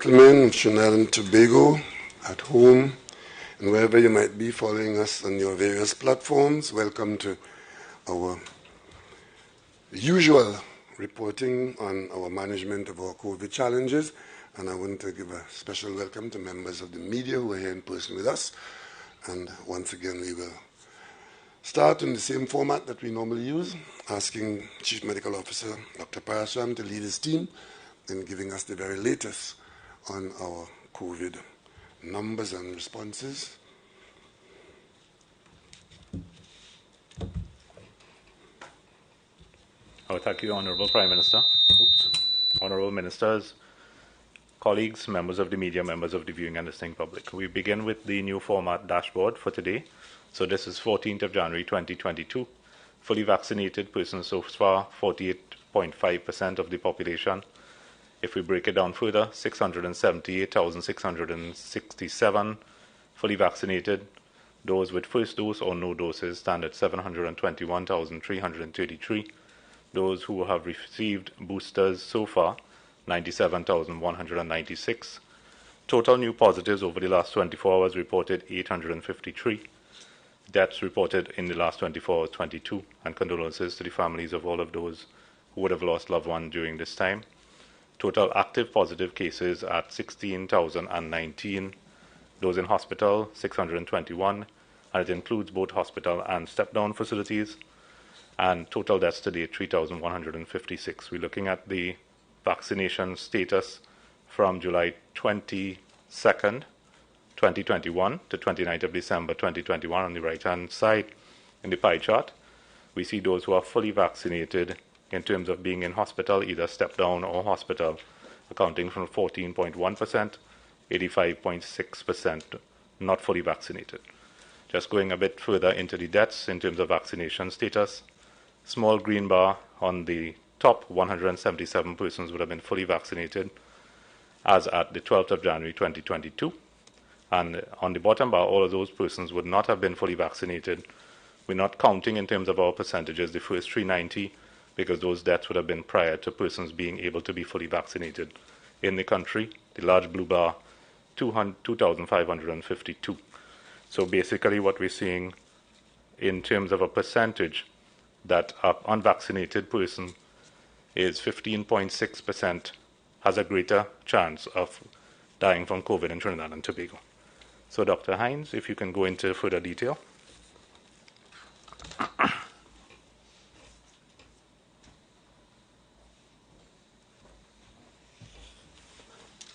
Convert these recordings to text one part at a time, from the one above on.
Gentlemen of Trinidad and Tobago, at home, and wherever you might be following us on your various platforms, welcome to our usual reporting on our management of our COVID challenges. And I want to give a special welcome to members of the media who are here in person with us. And once again, we will start in the same format that we normally use, asking Chief Medical Officer Dr. Parasham to lead his team in giving us the very latest on our COVID numbers and responses. Thank you, Honourable Prime Minister. Honourable Ministers, colleagues, members of the media, members of the viewing and listening public. We begin with the new format dashboard for today. So this is 14th of January 2022. Fully vaccinated persons so far, 48.5% of the population. If we break it down further, 678,667 fully vaccinated. Those with first dose or no doses stand at 721,333. Those who have received boosters so far, 97,196. Total new positives over the last 24 hours reported 853. Deaths reported in the last 24 hours, 22. And condolences to the families of all of those who would have lost loved ones during this time. Total active positive cases at 16,019. Those in hospital, 621. And it includes both hospital and step-down facilities. And total deaths today, 3,156. We're looking at the vaccination status from July 22nd, 2021 to 29th of December 2021 on the right-hand side in the pie chart. We see those who are fully vaccinated in terms of being in hospital, either step-down or hospital, accounting for 14.1%, 85.6% not fully vaccinated. Just going a bit further into the deaths in terms of vaccination status, small green bar on the top, 177 persons would have been fully vaccinated as at the 12th of January 2022. And on the bottom bar, all of those persons would not have been fully vaccinated. We're not counting in terms of our percentages the first 390 because those deaths would have been prior to persons being able to be fully vaccinated in the country. The large blue bar, 2,552. So basically what we're seeing in terms of a percentage that an unvaccinated person is 15.6% has a greater chance of dying from COVID in Trinidad and Tobago. So Dr. Hines, if you can go into further detail.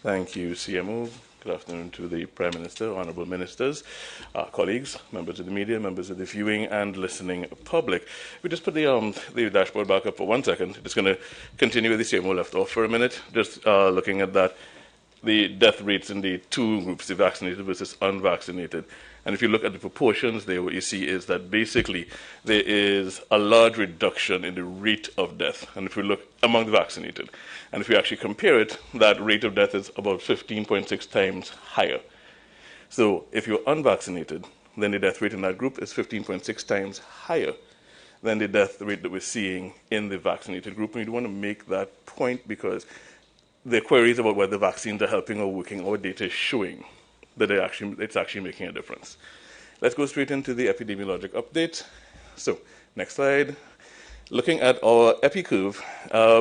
Thank you, CMO. Good afternoon to the Prime Minister, Honourable Ministers, colleagues, members of the media, members of the viewing and listening public. We just put the dashboard back up for 1 second. Just going to continue with the CMO left off for a minute, just looking at that, the death rates in the two groups, the vaccinated versus unvaccinated. And if you look at the proportions there, what you see is that basically there is a large reduction in the rate of death. And if we look among the vaccinated, and if we actually compare it, that rate of death is about 15.6 times higher. So if you're unvaccinated, then the death rate in that group is 15.6 times higher than the death rate that we're seeing in the vaccinated group. And we want to make that point because the queries about whether vaccines are helping or working, our data is showing that it's actually making a difference. Let's go straight into the epidemiologic update. So, next slide. Looking at our epi curve,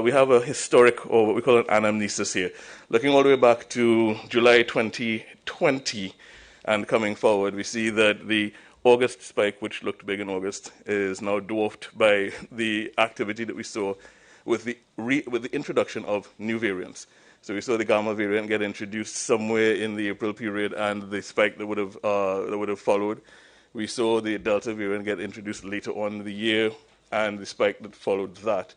we have a historic, or what we call an anamnesis here. Looking all the way back to July 2020 and coming forward, we see that the August spike, which looked big in August, is now dwarfed by the activity that we saw with the introduction of new variants. So we saw the Gamma variant get introduced somewhere in the April period, and the spike that would have followed. We saw the Delta variant get introduced later on in the year, and the spike that followed that.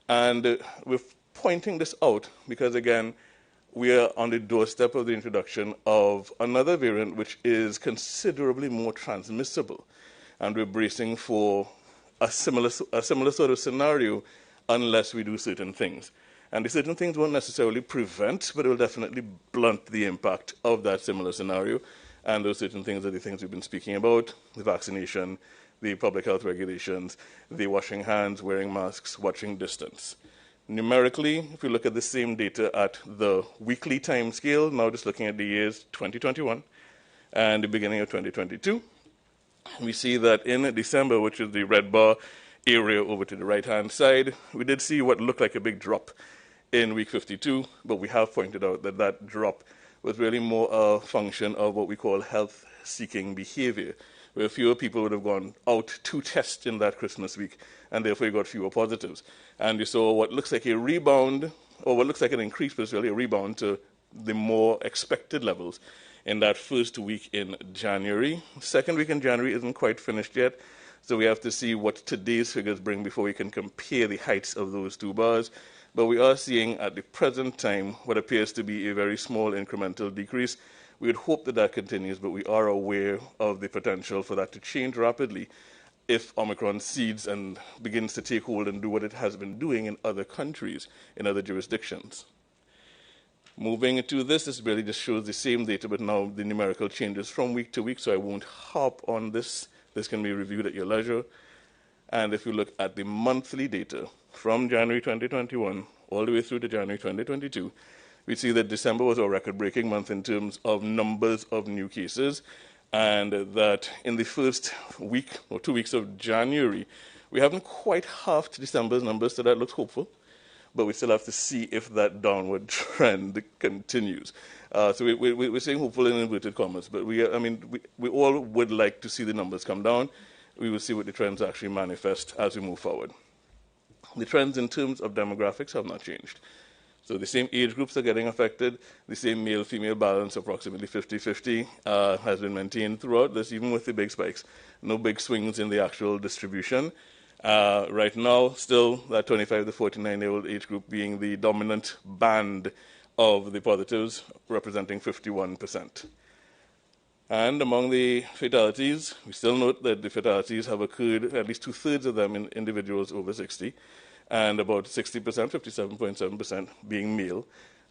And we're pointing this out because, again, we are on the doorstep of the introduction of another variant which is considerably more transmissible, and we're bracing for a similar sort of scenario unless we do certain things. And the certain things won't necessarily prevent, but it will definitely blunt the impact of that similar scenario. And those certain things are the things we've been speaking about: the vaccination, the public health regulations, the washing hands, wearing masks, watching distance. Numerically, if you look at the same data at the weekly time scale, now just looking at the years 2021 and the beginning of 2022, we see that in December, which is the red bar area over to the right-hand side, we did see what looked like a big drop in week 52, but we have pointed out that that drop was really more a function of what we call health-seeking behavior, where fewer people would have gone out to test in that Christmas week, and therefore you got fewer positives. And you saw what looks like a rebound, or what looks like an increase, but it's really a rebound to the more expected levels in that first week in January. Second week in January isn't quite finished yet, so we have to see what today's figures bring before we can compare the heights of those two bars. But we are seeing at the present time what appears to be a very small incremental decrease. We would hope that that continues, but we are aware of the potential for that to change rapidly if Omicron seeds and begins to take hold and do what it has been doing in other countries, in other jurisdictions. Moving to this really just shows the same data, but now the numerical changes from week to week, so I won't harp on this. This can be reviewed at your leisure. And if you look at the monthly data from January 2021 all the way through to January 2022, we see that December was a record-breaking month in terms of numbers of new cases, and that in the first week or 2 weeks of January, we haven't quite halved December's numbers, so that looks hopeful, but we still have to see if that downward trend continues. So we're saying hopeful in inverted commas, but we all would like to see the numbers come down. We will see what the trends actually manifest as we move forward. The trends in terms of demographics have not changed. So the same age groups are getting affected. The same male-female balance, approximately 50-50, has been maintained throughout this, even with the big spikes. No big swings in the actual distribution. Right now, still that 25 to 49-year-old age group being the dominant band of the positives, representing 51%. And among the fatalities, we still note that the fatalities have occurred, at least two-thirds of them in individuals over 60, and about 60%, 57.7% being male.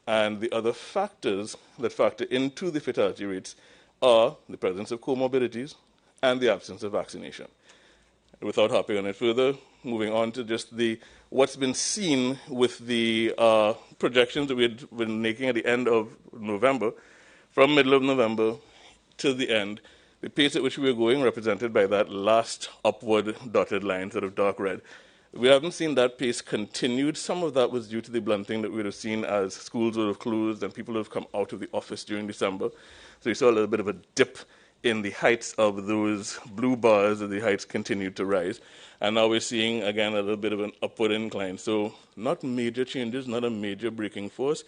And the other factors that factor into the fatality rates are the presence of comorbidities and the absence of vaccination. Without harping on it further, moving on to just what's been seen with the projections that we had been making at the end of November, from middle of November till the end, the pace at which we were going, represented by that last upward dotted line, sort of dark red. We haven't seen that pace continued. Some of that was due to the blunting that we would have seen as schools would have closed and people would have come out of the office during December. So you saw a little bit of a dip in the heights of those blue bars as the heights continued to rise. And now we're seeing, again, a little bit of an upward incline. So not major changes, not a major breaking force,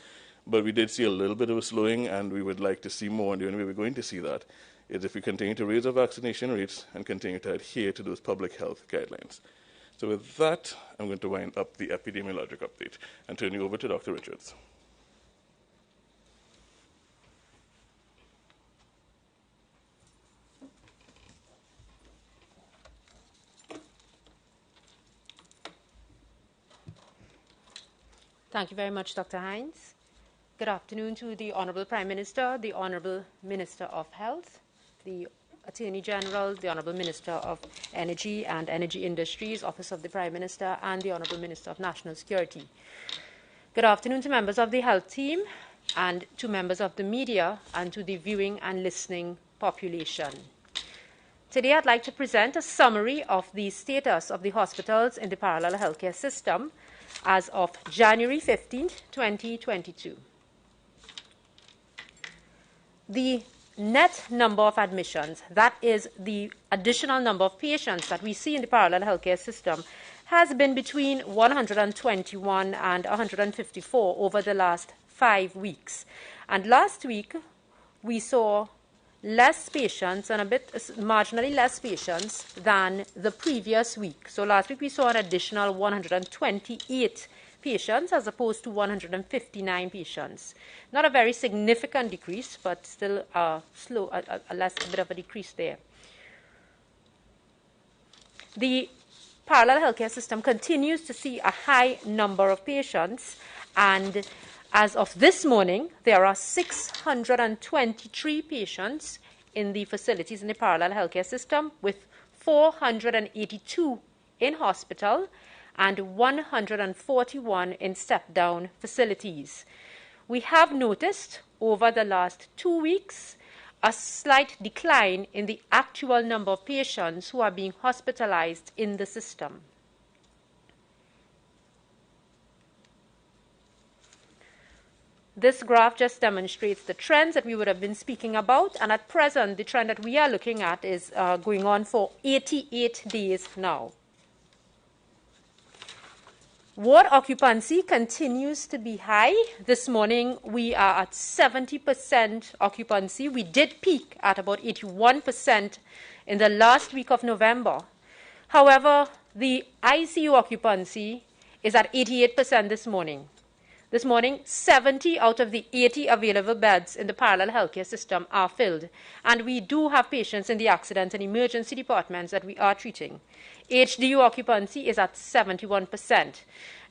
but we did see a little bit of a slowing, and we would like to see more. And the only way we're going to see that is if we continue to raise our vaccination rates and continue to adhere to those public health guidelines. So with that, I'm going to wind up the epidemiologic update and turn you over to Dr. Richards. Thank you very much, Dr. Hines. Good afternoon to the Honourable Prime Minister, the Honourable Minister of Health, the Attorney General, the Honourable Minister of Energy and Energy Industries, Office of the Prime Minister, and the Honourable Minister of National Security. Good afternoon to members of the health team and to members of the media and to the viewing and listening population. Today I'd like to present a summary of the status of the hospitals in the parallel healthcare system as of January 15, 2022. The net number of admissions, that is the additional number of patients that we see in the parallel healthcare system, has been between 121 and 154 over the last 5 weeks. And last week, we saw less patients and a bit marginally less patients than the previous week. So last week we saw an additional 128 patients as opposed to 159 patients. Not a very significant decrease, but still a bit of a decrease there. The parallel healthcare system continues to see a high number of patients, and as of this morning, there are 623 patients in the facilities in the parallel healthcare system, with 482 in hospital and 141 in step-down facilities. We have noticed over the last 2 weeks a slight decline in the actual number of patients who are being hospitalized in the system. This graph just demonstrates the trends that we would have been speaking about, and at present, the trend that we are looking at is going on for 88 days now. Ward occupancy continues to be high. This morning, we are at 70% occupancy. We did peak at about 81% in the last week of November. However, the ICU occupancy is at 88% this morning. This morning, 70 out of the 80 available beds in the parallel healthcare system are filled, and we do have patients in the accident and emergency departments that we are treating. HDU occupancy is at 71%.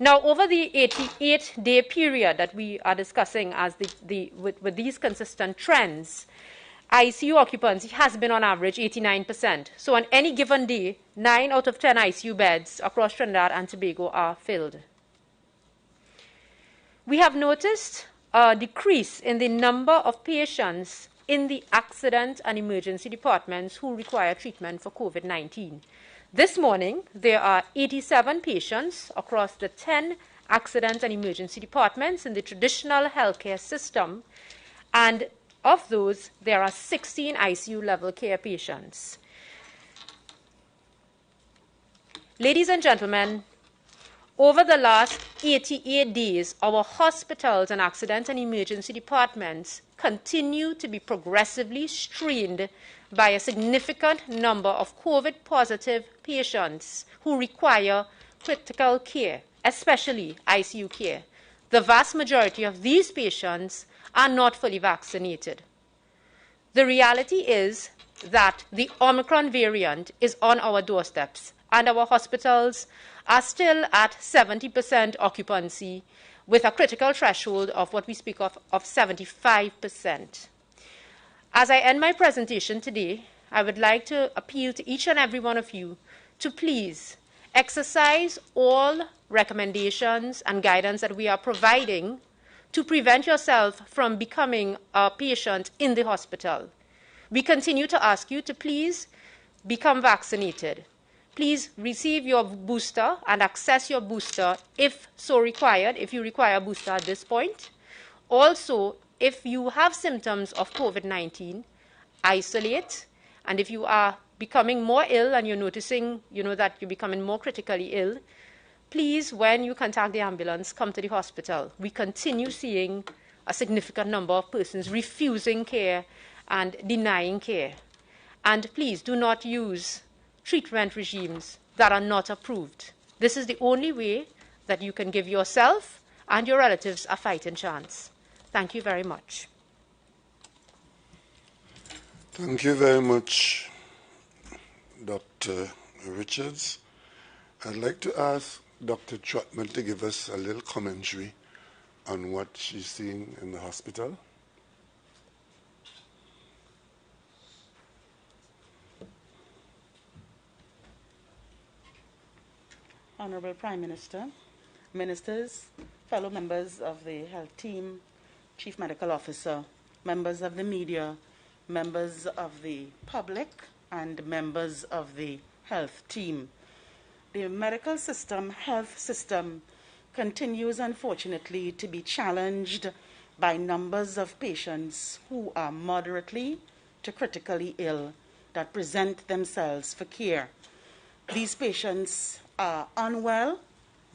Now, over the 88-day period that we are discussing as with these consistent trends, ICU occupancy has been on average 89%. So on any given day, 9 out of 10 ICU beds across Trinidad and Tobago are filled. We have noticed a decrease in the number of patients in the accident and emergency departments who require treatment for COVID-19. This morning, there are 87 patients across the 10 accident and emergency departments in the traditional healthcare system, and of those, there are 16 ICU level care patients. Ladies and gentlemen, over the last 88 days, our hospitals and accident and emergency departments continue to be progressively strained by a significant number of COVID-positive patients who require critical care, especially ICU care. The vast majority of these patients are not fully vaccinated. The reality is that the Omicron variant is on our doorsteps, and our hospitals are still at 70% occupancy with a critical threshold of what we speak of 75%. As I end my presentation today, I would like to appeal to each and every one of you to please exercise all recommendations and guidance that we are providing to prevent yourself from becoming a patient in the hospital. We continue to ask you to please become vaccinated. Please receive your booster and access your booster if so required, if you require a booster at this point. Also, if you have symptoms of COVID-19, isolate. And if you are becoming more ill and you're noticing, that you're becoming more critically ill, please, when you contact the ambulance, come to the hospital. We continue seeing a significant number of persons refusing care and denying care. And please do not use treatment regimes that are not approved. This is the only way that you can give yourself and your relatives a fighting chance. Thank you very much. Thank you very much, Dr. Richards. I'd like to ask Dr. Trotman to give us a little commentary on what she's seeing in the hospital. Honorable Prime Minister, ministers, fellow members of the health team, Chief Medical Officer, members of the media, members of the public, and members of the health team. The medical system, health system, continues unfortunately to be challenged by numbers of patients who are moderately to critically ill that present themselves for care. These patients are unwell,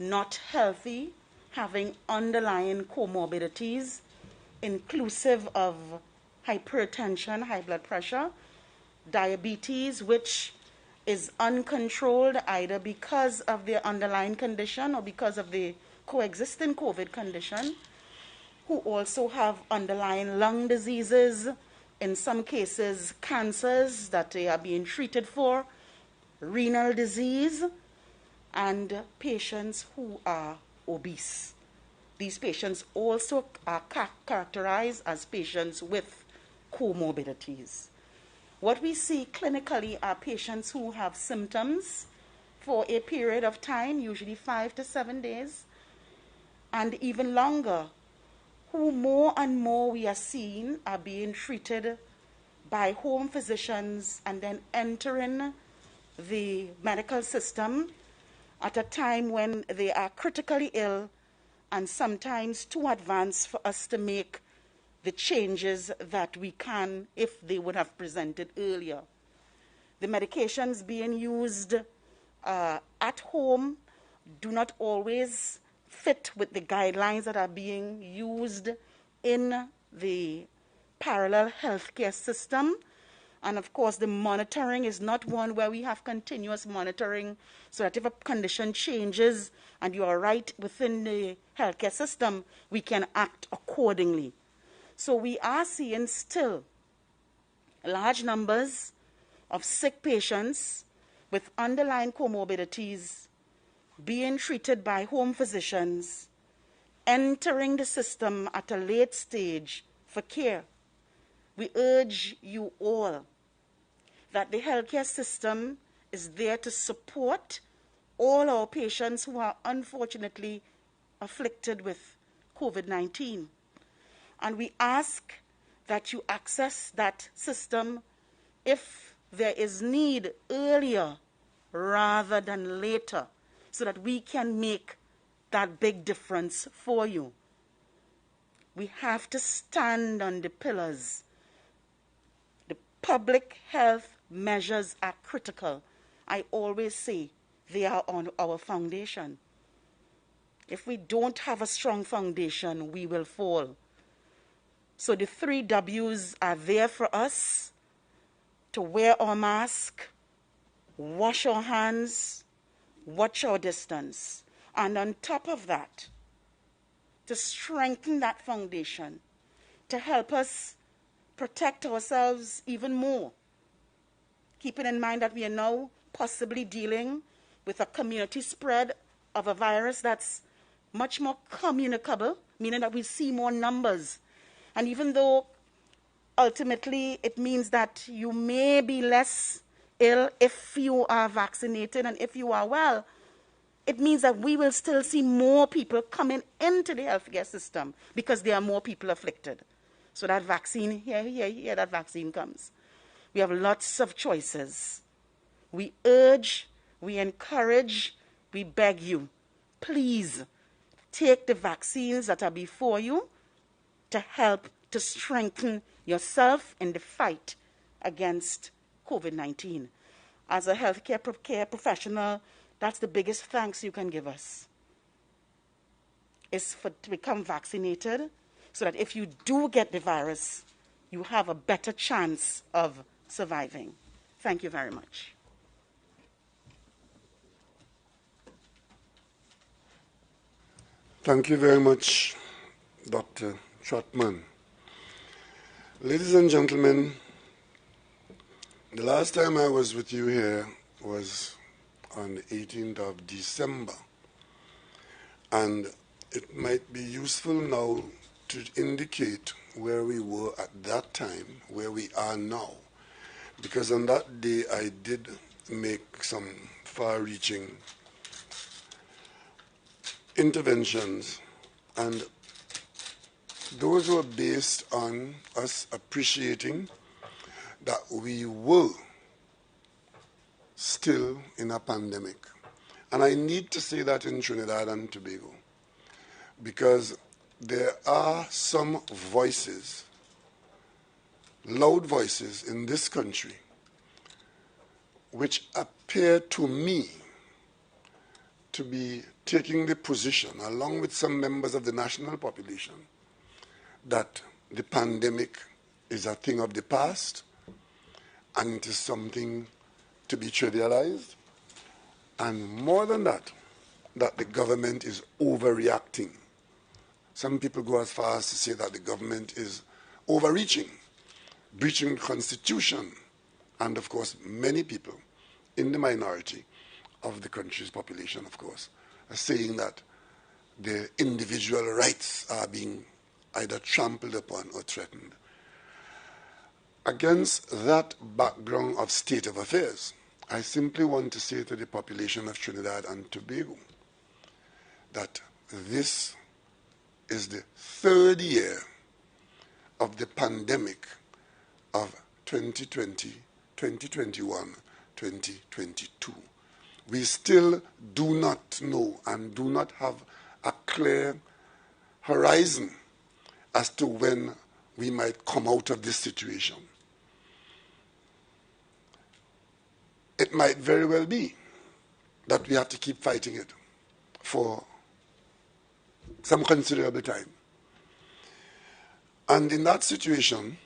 not healthy, having underlying comorbidities, inclusive of hypertension, high blood pressure, diabetes, which is uncontrolled either because of their underlying condition or because of the coexisting COVID condition, who also have underlying lung diseases, in some cases cancers that they are being treated for, renal disease, and patients who are obese. These patients also are characterized as patients with comorbidities. What we see clinically are patients who have symptoms for a period of time, usually 5 to 7 days, and even longer, who more and more we are seeing are being treated by home physicians and then entering the medical system at a time when they are critically ill and sometimes too advanced for us to make the changes that we can if they would have presented earlier. The medications being used at home do not always fit with the guidelines that are being used in the parallel healthcare system. And of course, the monitoring is not one where we have continuous monitoring so that if a condition changes and you are right within the healthcare system, we can act accordingly. So we are seeing still large numbers of sick patients with underlying comorbidities being treated by home physicians, entering the system at a late stage for care. We urge you all that the healthcare system is there to support all our patients who are unfortunately afflicted with COVID-19. And we ask that you access that system if there is need earlier rather than later, so that we can make that big difference for you. We have to stand on the pillars. The public health measures are critical. I always say they are on our foundation. If we don't have a strong foundation, we will fall. So the 3 W's are there for us: to wear our mask, wash our hands, watch our distance. And on top of that, to strengthen that foundation, to help us protect ourselves even more, keeping in mind that we are now possibly dealing with a community spread of a virus that's much more communicable, meaning that we see more numbers. And even though ultimately it means that you may be less ill if you are vaccinated and if you are well, it means that we will still see more people coming into the healthcare system because there are more people afflicted. So that vaccine, here that vaccine comes. We have lots of choices. We urge, we encourage, we beg you, please take the vaccines that are before you to help to strengthen yourself in the fight against COVID-19. As a healthcare care professional, that's the biggest thanks you can give us, is to become vaccinated so that if you do get the virus, you have a better chance of surviving. Thank you very much. Thank you very much, Dr. Trotman. Ladies and gentlemen, the last time I was with you here was on the 18th of December. And it might be useful now to indicate where we were at that time, where we are now. Because on that day I did make some far-reaching interventions, and those were based on us appreciating that we were still in a pandemic. And I need to say that in Trinidad and Tobago, because there are some voices, loud voices in this country, which appear to me to be taking the position, along with some members of the national population, that the pandemic is a thing of the past and it is something to be trivialized, and more than that, that the government is overreacting. Some people go as far as to say that the government is overreaching, breaching the Constitution, and of course many people in the minority of the country's population, of course, are saying that their individual rights are being either trampled upon or threatened. Against that background of state of affairs, I simply want to say to the population of Trinidad and Tobago that this is the third year of the pandemic of 2020, 2021, 2022. We still do not know and do not have a clear horizon as to when we might come out of this situation. It might very well be that we have to keep fighting it for some considerable time. And in that situation,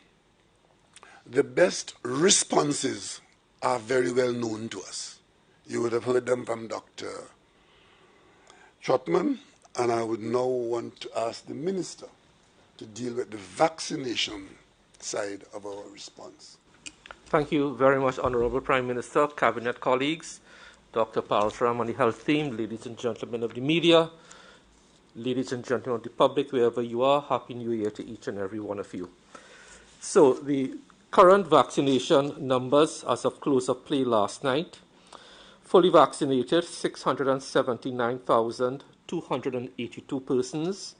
the best responses are very well known to us. You would have heard them from Dr. Trotman, and I would now want to ask the Minister to deal with the vaccination side of our response. Thank you very much, Honorable Prime Minister, Cabinet colleagues, Dr. Palsram and the health team, ladies and gentlemen of the media, ladies and gentlemen of the public, wherever you are, Happy New Year to each and every one of you. So the current vaccination numbers as of close of play last night: fully vaccinated, 679,282 persons,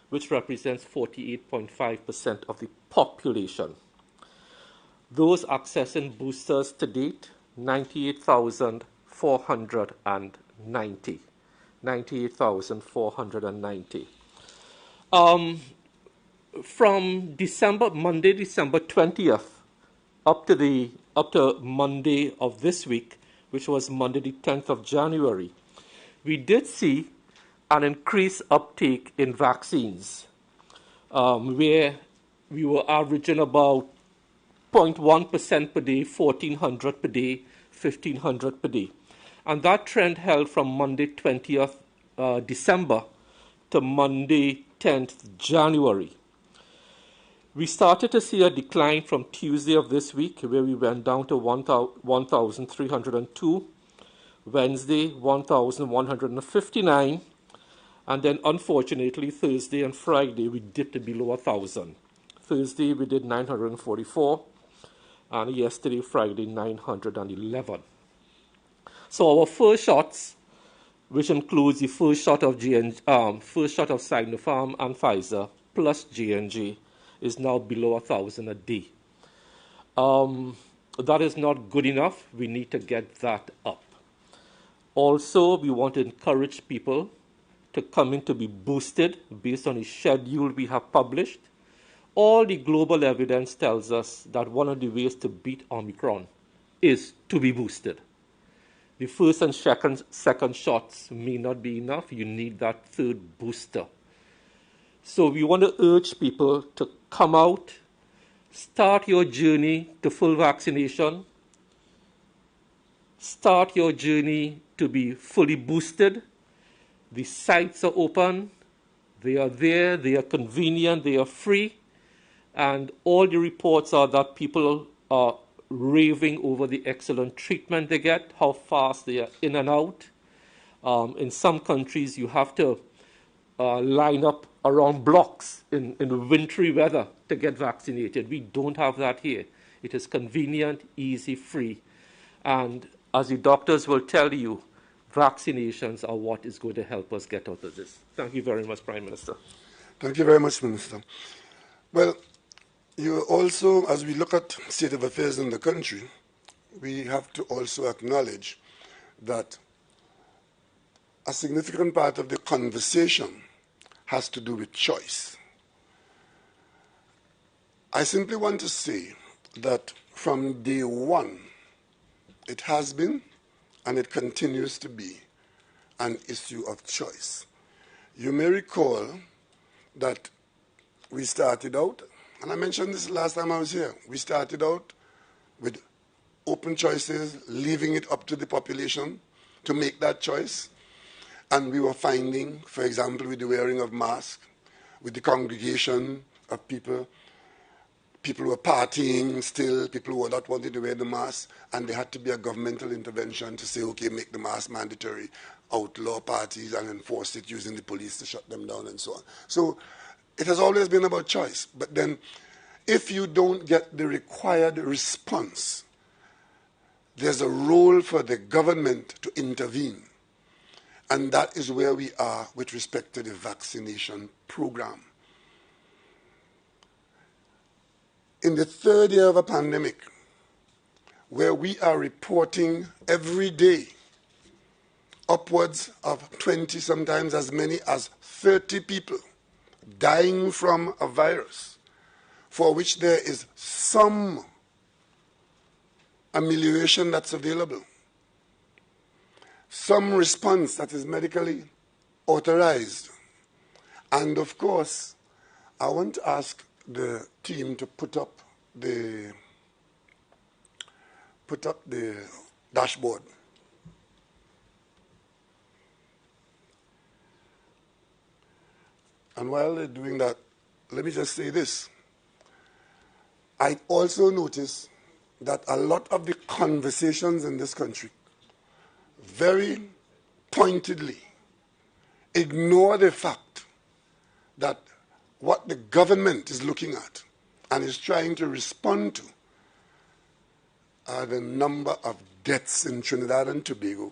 which represents 48.5% of the population. Those accessing boosters to date, 98,490. 98,490. From Monday, December 20th, up to Monday of this week, which was Monday the 10th of January, we did see an increased uptake in vaccines, where we were averaging about 0.1% per day, 1,400 per day, 1,500 per day. And that trend held from Monday 20th December to Monday 10th January. We started to see a decline from Tuesday of this week, where we went down to 1,302, Wednesday 1,159, and then unfortunately Thursday and Friday we dipped to below 1,000. Thursday we did 944, and yesterday, Friday, 911. So our first shots, which includes the first shot of Sinopharm and Pfizer plus J&J, is now below 1,000 a day. That is not good enough. We need to get that up. Also, we want to encourage people to come in to be boosted based on the schedule we have published. All the global evidence tells us that one of the ways to beat Omicron is to be boosted. The first and second shots may not be enough. You need that third booster. So we want to urge people to come out, start your journey to full vaccination, start your journey to be fully boosted. The sites are open. They are there. They are convenient. They are free. And all the reports are that people are raving over the excellent treatment they get, how fast they are in and out. In some countries, you have to line up around blocks in wintry weather to get vaccinated. We don't have that here. It is convenient, easy, free. And as the doctors will tell you, vaccinations are what is going to help us get out of this. Thank you very much, Prime Minister. Thank you very much, Minister. Well, you also, as we look at state of affairs in the country, we have to also acknowledge that a significant part of the conversation has to do with choice. I simply want to say that from day one, it has been and it continues to be an issue of choice. You may recall that we started out, and I mentioned this last time I was here, we started out with open choices, leaving it up to the population to make that choice. And we were finding, for example, with the wearing of masks, with the congregation of people were partying still, people were not wanting to wear the mask, and there had to be a governmental intervention to say, okay, make the mask mandatory, outlaw parties and enforce it using the police to shut them down and so on. So it has always been about choice. But then if you don't get the required response, there's a role for the government to intervene. And that is where we are with respect to the vaccination program. In the third year of a pandemic, where we are reporting every day upwards of 20, sometimes as many as 30 people dying from a virus for which there is some amelioration that's available, some response that is medically authorized. And of course, I want to ask the team to put up the dashboard. And while they're doing that, let me just say this. I also notice that a lot of the conversations in this country very pointedly ignore the fact that what the government is looking at and is trying to respond to are the number of deaths in Trinidad and Tobago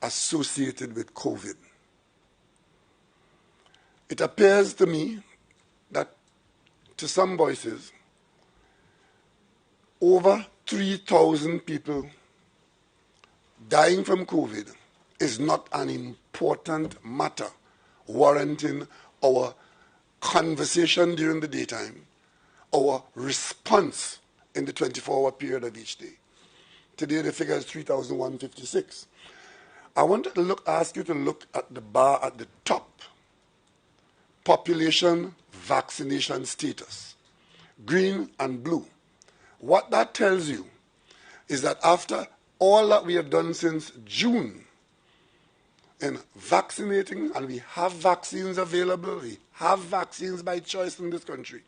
associated with COVID. It appears to me that, to some voices, over 3,000 people dying from COVID is not an important matter warranting our conversation during the daytime, our response in the 24-hour period of each day. Today the figure is 3,156. I want to ask you to look at the bar at the top. Population vaccination status, green and blue. What that tells you is that after all that we have done since June in vaccinating, and we have vaccines available, we have vaccines by choice in this country,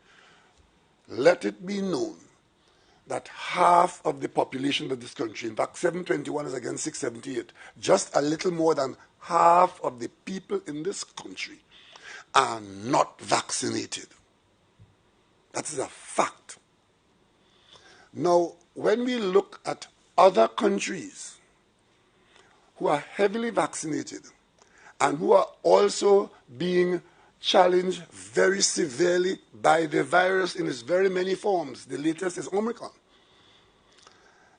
let it be known that half of the population of this country, in fact 721 is against 678, just a little more than half of the people in this country are not vaccinated. That is a fact. Now, when we look at other countries who are heavily vaccinated and who are also being challenged very severely by the virus in its very many forms, the latest is Omicron,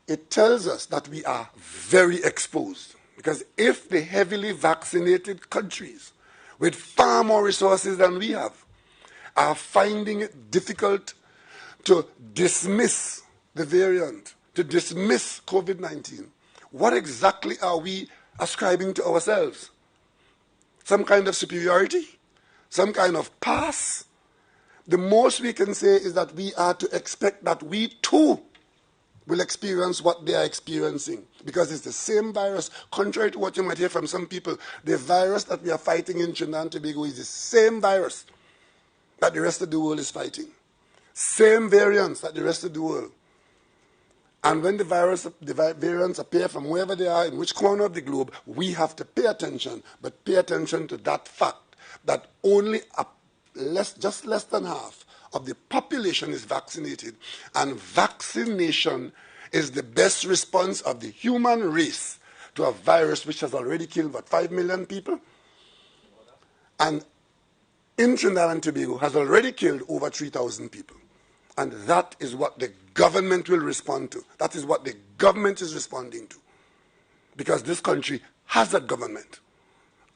it tells us that we are very exposed. Because if the heavily vaccinated countries with far more resources than we have are finding it difficult to dismiss the variant, to dismiss COVID-19, what exactly are we ascribing to ourselves? Some kind of superiority? Some kind of pass? The most we can say is that we are to expect that we too will experience what they are experiencing, because it's the same virus. Contrary to what you might hear from some people, the virus that we are fighting in Trinidad and Tobago is the same virus that the rest of the world is fighting. Same variants that the rest of the world. And when the variants appear from wherever they are, in which corner of the globe, we have to pay attention, but pay attention to that fact that only just less than half of the population is vaccinated, and vaccination is the best response of the human race to a virus which has already killed, 5 million people? And in Trinidad and Tobago has already killed over 3,000 people. And that is what the government will respond to. That is what the government is responding to. Because this country has a government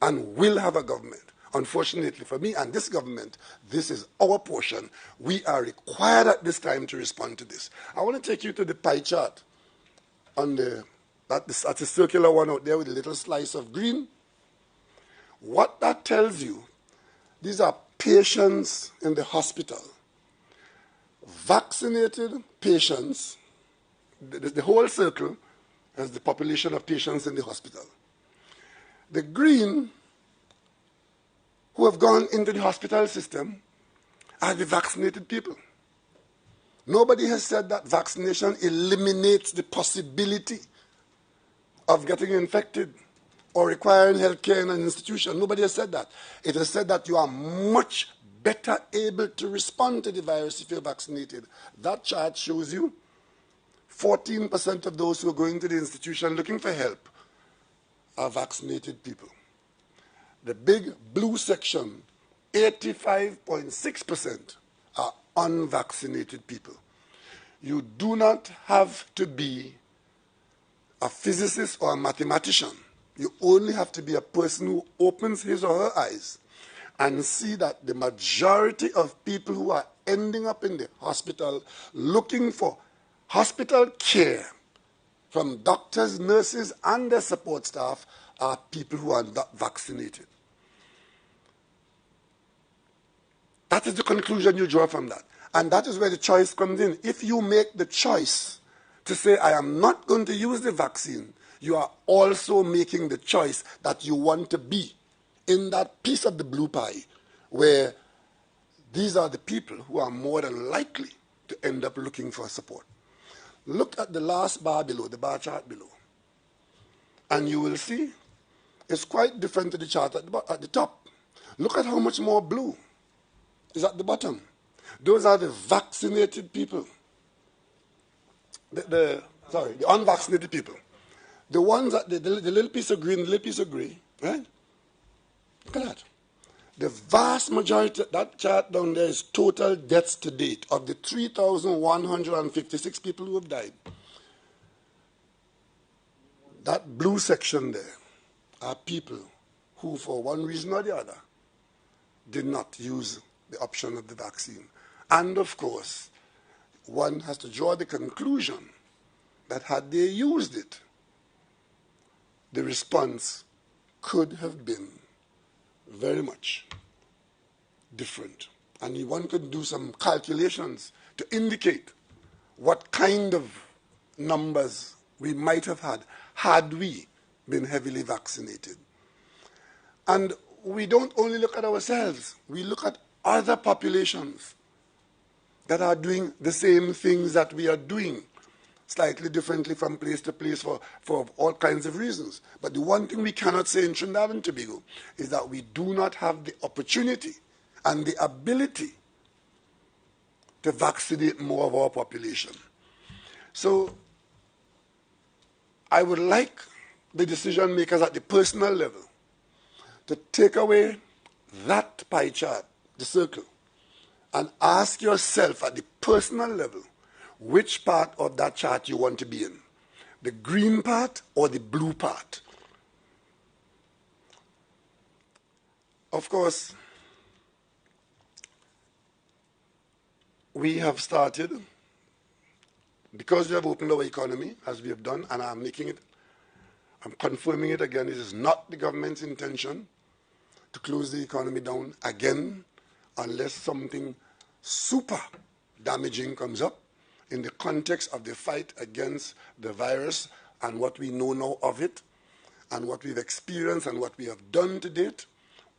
and will have a government. Unfortunately for me and this government, this is our portion. We are required at this time to respond to this. I want to take you to the pie chart on that's a circular one out there with a little slice of green. What that tells you, these are patients in the hospital. Vaccinated patients, the whole circle has the population of patients in the hospital. The green, who have gone into the hospital system, are the vaccinated people. Nobody has said that vaccination eliminates the possibility of getting infected or requiring health care in an institution. Nobody has said that. It has said that you are much better able to respond to the virus if you're vaccinated. That chart shows you 14% of those who are going to the institution looking for help are vaccinated people. The big blue section, 85.6% are unvaccinated people. You do not have to be a physicist or a mathematician. You only have to be a person who opens his or her eyes and see that the majority of people who are ending up in the hospital looking for hospital care from doctors, nurses, and their support staff are people who are not vaccinated. That is the conclusion you draw from that. And that is where the choice comes in. If you make the choice to say, I am not going to use the vaccine, you are also making the choice that you want to be in that piece of the blue pie where these are the people who are more than likely to end up looking for support. Look at the last bar below, the bar chart below. And you will see it's quite different to the chart at the top. Look at how much more blue is at the bottom. Those are the vaccinated people. The unvaccinated people. The ones that the little piece of green, the little piece of gray, right? Look at that. The vast majority, that chart down there is total deaths to date of the 3,156 people who have died. That blue section there are people who, for one reason or the other, did not use the option of the vaccine. And of course, one has to draw the conclusion that had they used it, the response could have been very much different. And one could do some calculations to indicate what kind of numbers we might have had we been heavily vaccinated. And we don't only look at ourselves, we look at other populations that are doing the same things that we are doing, slightly differently from place to place for all kinds of reasons. But the one thing we cannot say in Trinidad and Tobago is that we do not have the opportunity and the ability to vaccinate more of our population. So I would like the decision makers at the personal level to take away that pie chart, the circle, and ask yourself at the personal level which part of that chart you want to be in, the green part or the blue part. Of course, we have started, because we have opened our economy, as we have done, and I'm confirming it again, it is not the government's intention to close the economy down again unless something super damaging comes up in the context of the fight against the virus and what we know now of it and what we've experienced and what we have done to date.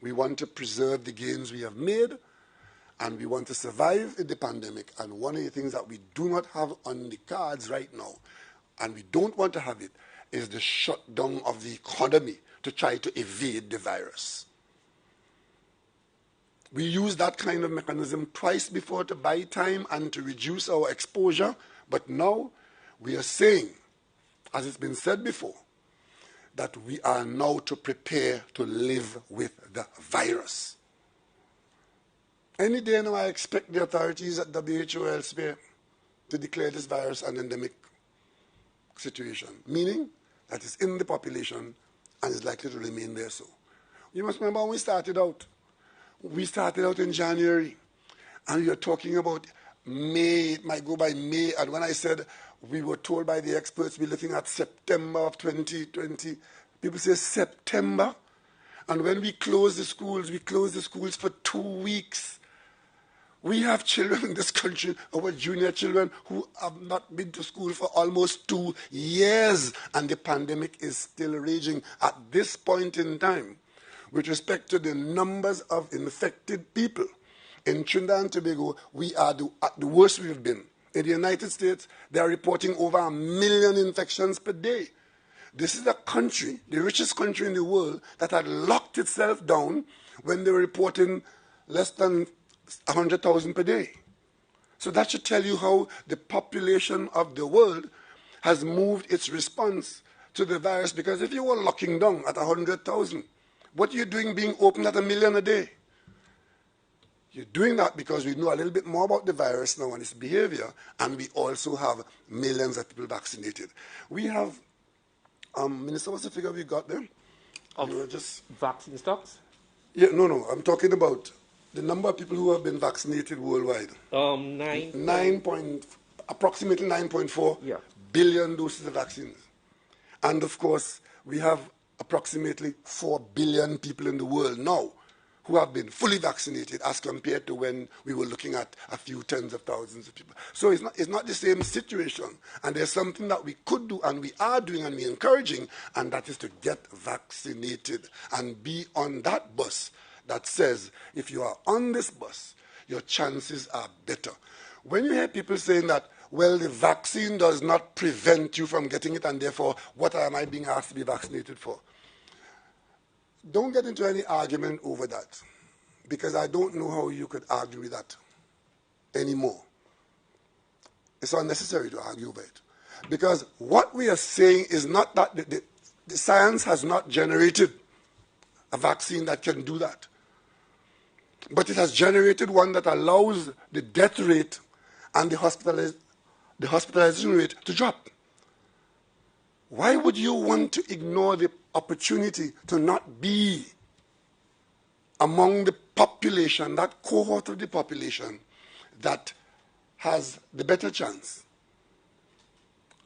We want to preserve the gains we have made, and we want to survive in the pandemic. And one of the things that we do not have on the cards right now, and we don't want to have it, is the shutdown of the economy to try to evade the virus. We used that kind of mechanism twice before to buy time and to reduce our exposure, but now we are saying, as it's been said before, that we are now to prepare to live with the virus. Any day now I expect the authorities at WHO elsewhere to declare this virus an endemic situation, meaning that it's in the population and is likely to remain there so. You must remember when we started out in January, and we were talking about May, it might go by May, and when I said we were told by the experts we're looking at September of 2020, people say September, and when we closed the schools for 2 weeks. We have children in this country, our junior children, who have not been to school for almost 2 years, and the pandemic is still raging at this point in time. With respect to the numbers of infected people in Trinidad and Tobago, we are at the worst we've been. In the United States, they are reporting over 1 million infections per day. This is a country, the richest country in the world, that had locked itself down when they were reporting less than 100,000 per day. So that should tell you how the population of the world has moved its response to the virus, because if you were locking down at 100,000, what are you doing being open at 1 million a day? You're doing that because we know a little bit more about the virus now and its behavior, and we also have millions of people vaccinated. We have, Minister, what's the figure we got there? Of You were just vaccine stocks? Yeah, no, I'm talking about the number of people who have been vaccinated worldwide. Approximately 9.4 billion doses of vaccines. And of course, we have approximately 4 billion people in the world now who have been fully vaccinated as compared to when we were looking at a few tens of thousands of people. So it's not the same situation. And there's something that we could do and we are doing and we're encouraging, and that is to get vaccinated and be on that bus that says if you are on this bus, your chances are better. When you hear people saying that, well, the vaccine does not prevent you from getting it, and therefore, what am I being asked to be vaccinated for? Don't get into any argument over that, because I don't know how you could argue with that anymore. It's unnecessary to argue over it. Because what we are saying is not that the science has not generated a vaccine that can do that. But it has generated one that allows the death rate and the hospitalization rate to drop. Why would you want to ignore the opportunity to not be among the population, that cohort of the population that has the better chance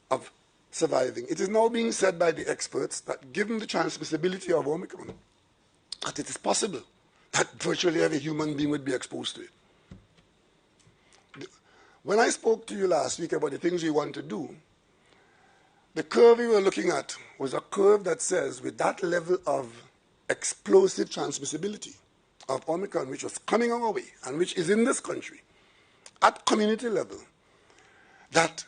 of surviving? It is now being said by the experts that given the transmissibility of Omicron, that it is possible that virtually every human being would be exposed to it. When I spoke to you last week about the things we want to do, the curve we were looking at was a curve that says with that level of explosive transmissibility of Omicron, which was coming our way and which is in this country, at community level, that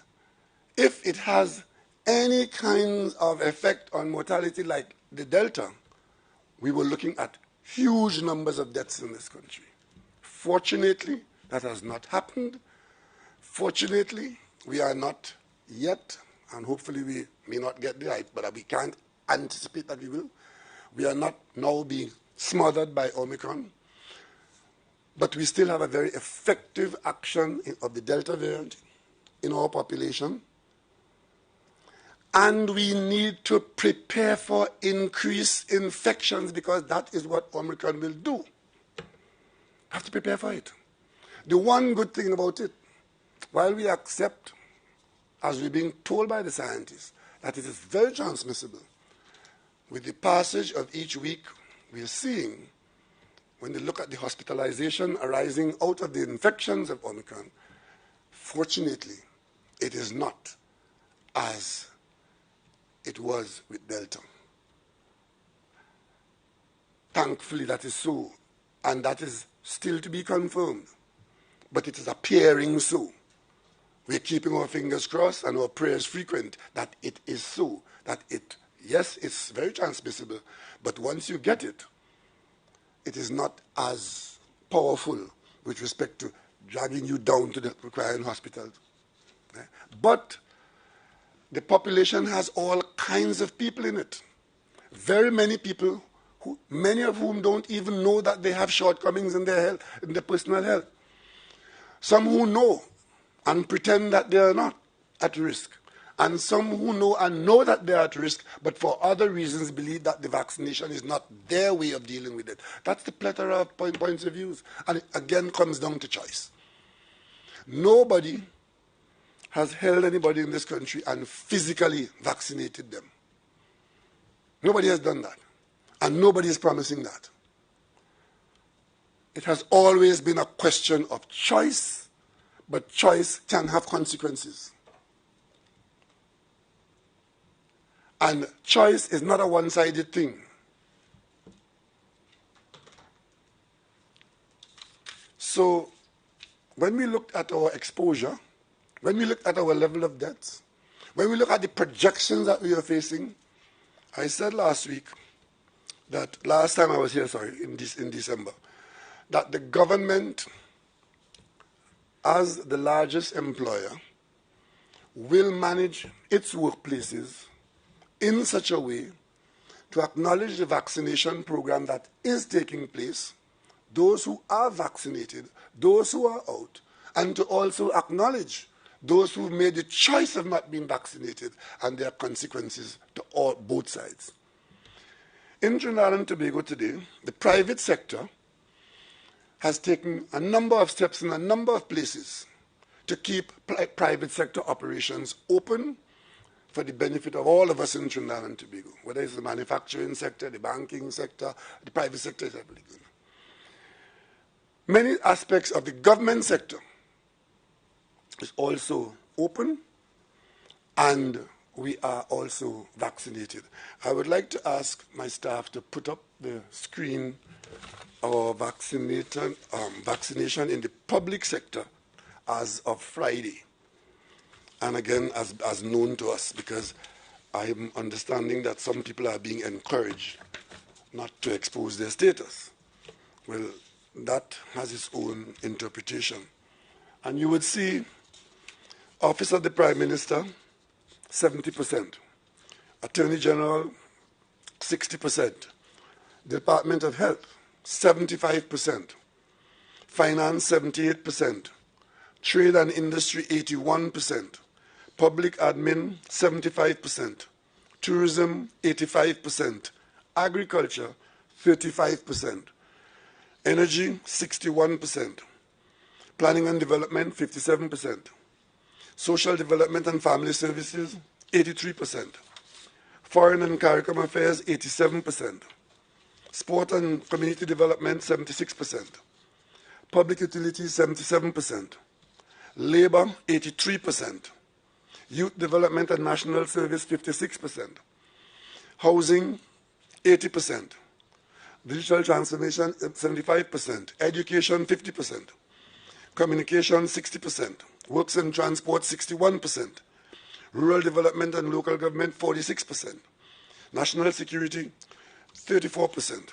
if it has any kind of effect on mortality like the Delta, we were looking at huge numbers of deaths in this country. Fortunately, that has not happened. Fortunately, we are not yet, and hopefully we may not get the right, but we can't anticipate that we will. We are not now being smothered by Omicron, but we still have a very effective action of the Delta variant in our population. And we need to prepare for increased infections, because that is what Omicron will do. We have to prepare for it. The one good thing about it, while we accept, as we're being told by the scientists, that it is very transmissible, with the passage of each week, we are seeing, when they look at the hospitalization arising out of the infections of Omicron, fortunately, it is not as it was with Delta. Thankfully, that is so, and that is still to be confirmed, but it is appearing so. We're keeping our fingers crossed and our prayers frequent that it is so, that yes, it's very transmissible, but once you get it, it is not as powerful with respect to dragging you down to the requiring hospital. But the population has all kinds of people in it. Very many people, many of whom don't even know that they have shortcomings in their health, in their personal health. Some who know and pretend that they are not at risk. And some who know and know that they are at risk, but for other reasons believe that the vaccination is not their way of dealing with it. That's the plethora of points of views. And it again comes down to choice. Nobody has held anybody in this country and physically vaccinated them. Nobody has done that. And nobody is promising that. It has always been a question of choice, but choice can have consequences. And choice is not a one-sided thing. So when we looked at our exposure, when we look at our level of deaths, when we look at the projections that we are facing, I said last week that, last time I was here, in December, that the government, as the largest employer, will manage its workplaces in such a way to acknowledge the vaccination program that is taking place, those who are vaccinated, those who are out, and to also acknowledge those who made the choice of not being vaccinated and their consequences to both sides. In Trinidad and Tobago today, the private sector has taken a number of steps in a number of places to keep private sector operations open for the benefit of all of us in Trinidad and Tobago, whether it's the manufacturing sector, the banking sector, the private sector is everything. Many aspects of the government sector is also open, and we are also vaccinated. I would like to ask my staff to put up the screen our vaccination in the public sector as of Friday. And again, as known to us, because I'm understanding that some people are being encouraged not to expose their status. Well, that has its own interpretation. And you would see Office of the Prime Minister, 70%. Attorney General, 60%. Department of Health, 75%. Finance, 78%. Trade and Industry, 81%. Public Admin, 75%. Tourism, 85%. Agriculture, 35%. Energy, 61%. Planning and Development, 57%. Social Development and Family Services, 83%. Foreign and CARICOM Affairs, 87%. Sport and Community Development, 76%. Public Utilities, 77%. Labour, 83%. Youth Development and National Service, 56%. Housing, 80%. Digital Transformation, 75%. Education, 50%. Communication, 60%. Works and Transport, 61%. Rural Development and Local Government, 46%. National Security, 34%.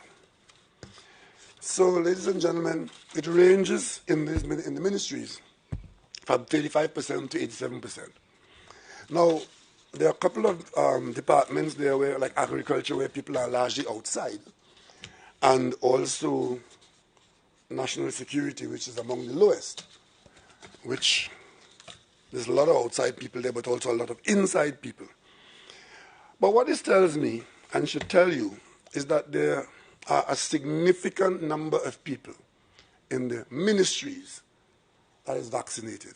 So, ladies and gentlemen, it ranges in the ministries from 35% to 87%. Now, there are a couple of departments there where, like agriculture, where people are largely outside, and also national security, which is among the lowest, which there's a lot of outside people there, but also a lot of inside people. But what this tells me, and should tell you, is that there are a significant number of people in the ministries that is vaccinated.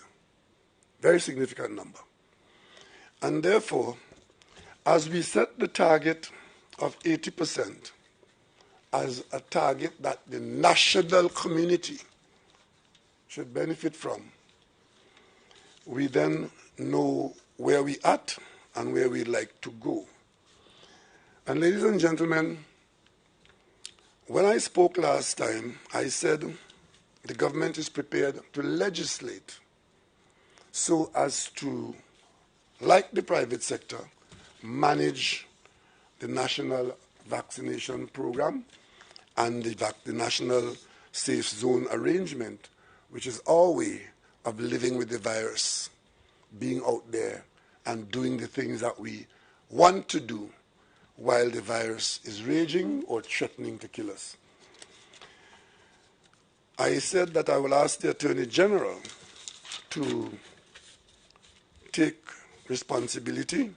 Very significant number. And therefore, as we set the target of 80% as a target that the national community should benefit from, we then know where we're at and where we'd like to go. And ladies and gentlemen, when I spoke last time, I said the government is prepared to legislate so as to, like the private sector, manage the national vaccination program and the national safe zone arrangement, which is our way of living with the virus, being out there and doing the things that we want to do while the virus is raging or threatening to kill us. I said that I will ask the Attorney General to take responsibility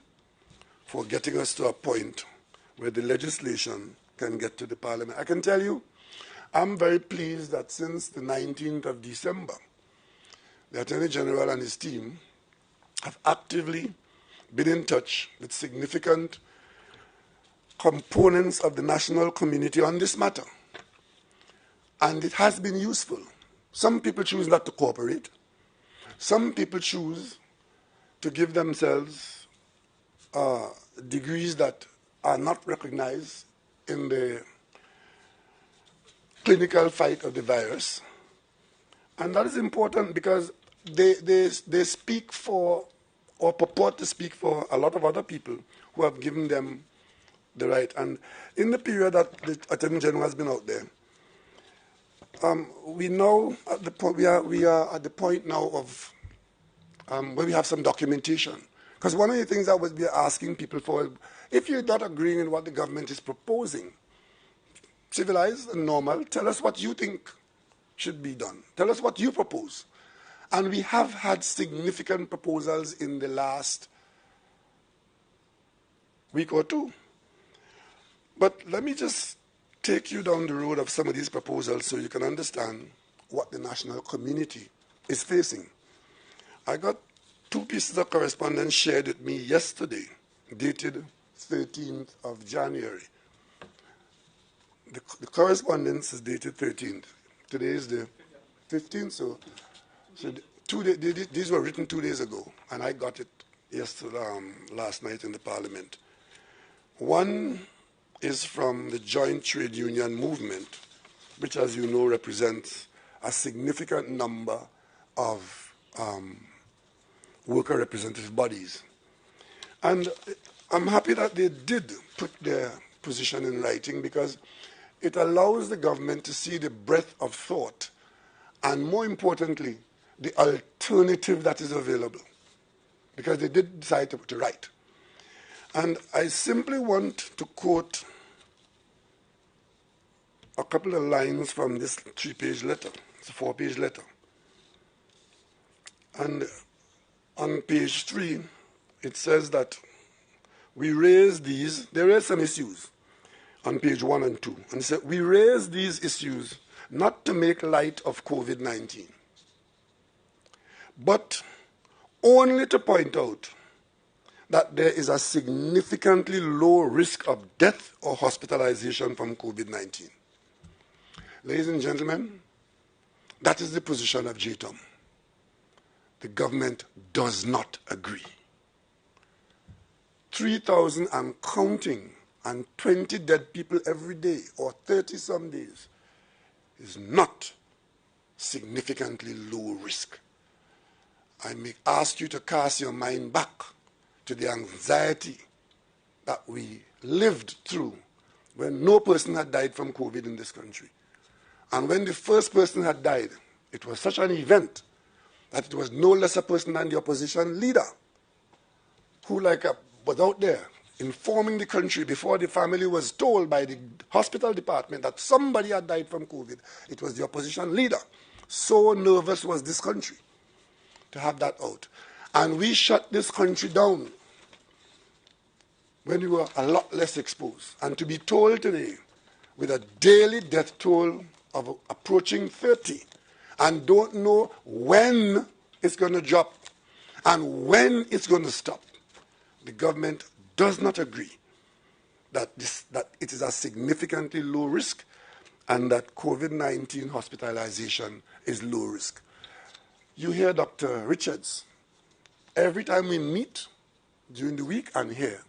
for getting us to a point where the legislation can get to the Parliament. I can tell you, I'm very pleased that since the 19th of December, the Attorney General and his team have actively been in touch with significant components of the national community on this matter. And it has been useful. Some people choose not to cooperate. Some people choose to give themselves degrees that are not recognized in the clinical fight of the virus. And that is important because they speak for, or purport to speak for, a lot of other people who have given them the right. And in the period that the Attorney General has been out there, we know at the point, we are at the point now of where we have some documentation. Because one of the things that we are asking people for, if you're not agreeing with what the government is proposing, civilized and normal, tell us what you think should be done. Tell us what you propose. And we have had significant proposals in the last week or two. But let me just take you down the road of some of these proposals so you can understand what the national community is facing. I got 2 pieces of correspondence shared with me yesterday, dated 13th of January. The correspondence is dated 13th. Today is the 15th, so these were written 2 days ago, and I got it yesterday, last night in the Parliament. One is from the Joint Trade Union Movement, which, as you know, represents a significant number of worker representative bodies. And I'm happy that they did put their position in writing, because it allows the government to see the breadth of thought and, more importantly, the alternative that is available, because they did decide to write. And I simply want to quote a couple of lines from this 3-page letter. It's a 4-page letter. And on page 3, it says that we raise these, there are some issues on page 1 and 2. And it said, we raise these issues not to make light of COVID-19, but only to point out that there is a significantly low risk of death or hospitalization from COVID-19. Ladies and gentlemen, that is the position of JTOM. The government does not agree. 3,000 and counting, and 20 dead people every day, or 30 some days, is not significantly low risk. I may ask you to cast your mind back to the anxiety that we lived through when no person had died from COVID in this country. And when the first person had died, it was such an event that it was no less a person than the opposition leader who was out there informing the country before the family was told by the hospital department that somebody had died from COVID. It was the opposition leader. So nervous was this country to have that out. And we shut this country down when we were a lot less exposed. And to be told today, with a daily death toll of approaching 30, and don't know when it's going to drop and when it's going to stop, the government does not agree that it is a significantly low risk and that COVID-19 hospitalization is low risk. You hear Dr. Richards every time we meet during the week and here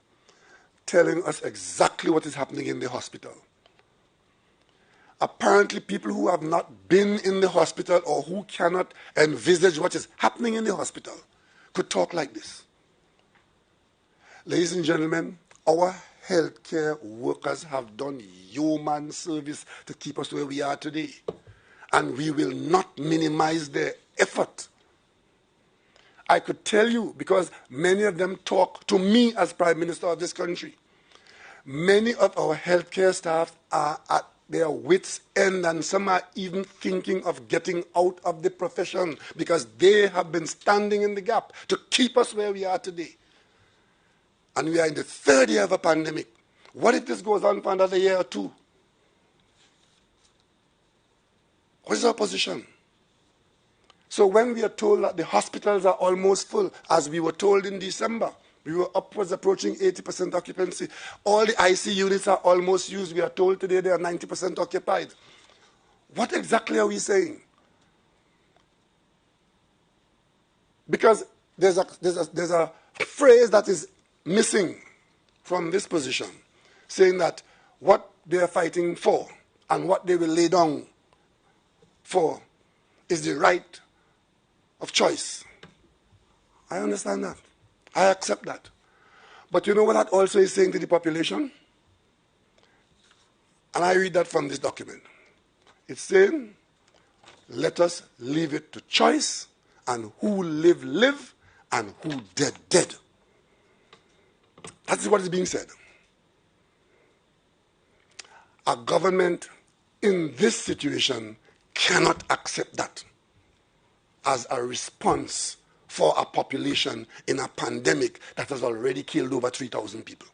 telling us exactly what is happening in the hospital. Apparently, people who have not been in the hospital or who cannot envisage what is happening in the hospital could talk like this. Ladies and gentlemen, our healthcare workers have done yeoman service to keep us where we are today. And we will not minimize their effort. I could tell you, because many of them talk to me as Prime Minister of this country. Many of our healthcare staff are at their wits' end, and some are even thinking of getting out of the profession because they have been standing in the gap to keep us where we are today. And we are in the 3rd year of a pandemic. What if this goes on for another year or 2? What is our position? So when we are told that the hospitals are almost full, as we were told in December, we were upwards approaching 80% occupancy. All the IC units are almost used. We are told today they are 90% occupied. What exactly are we saying? Because there's a phrase that is missing from this position, saying that what they are fighting for and what they will lay down for is the right of choice. I understand that. I accept that. But you know what that also is saying to the population? And I read that from this document. It's saying, let us leave it to choice, and who live, live, and who dead. That is what is being said. A government in this situation cannot accept that as a response for a population in a pandemic that has already killed over 3,000 people.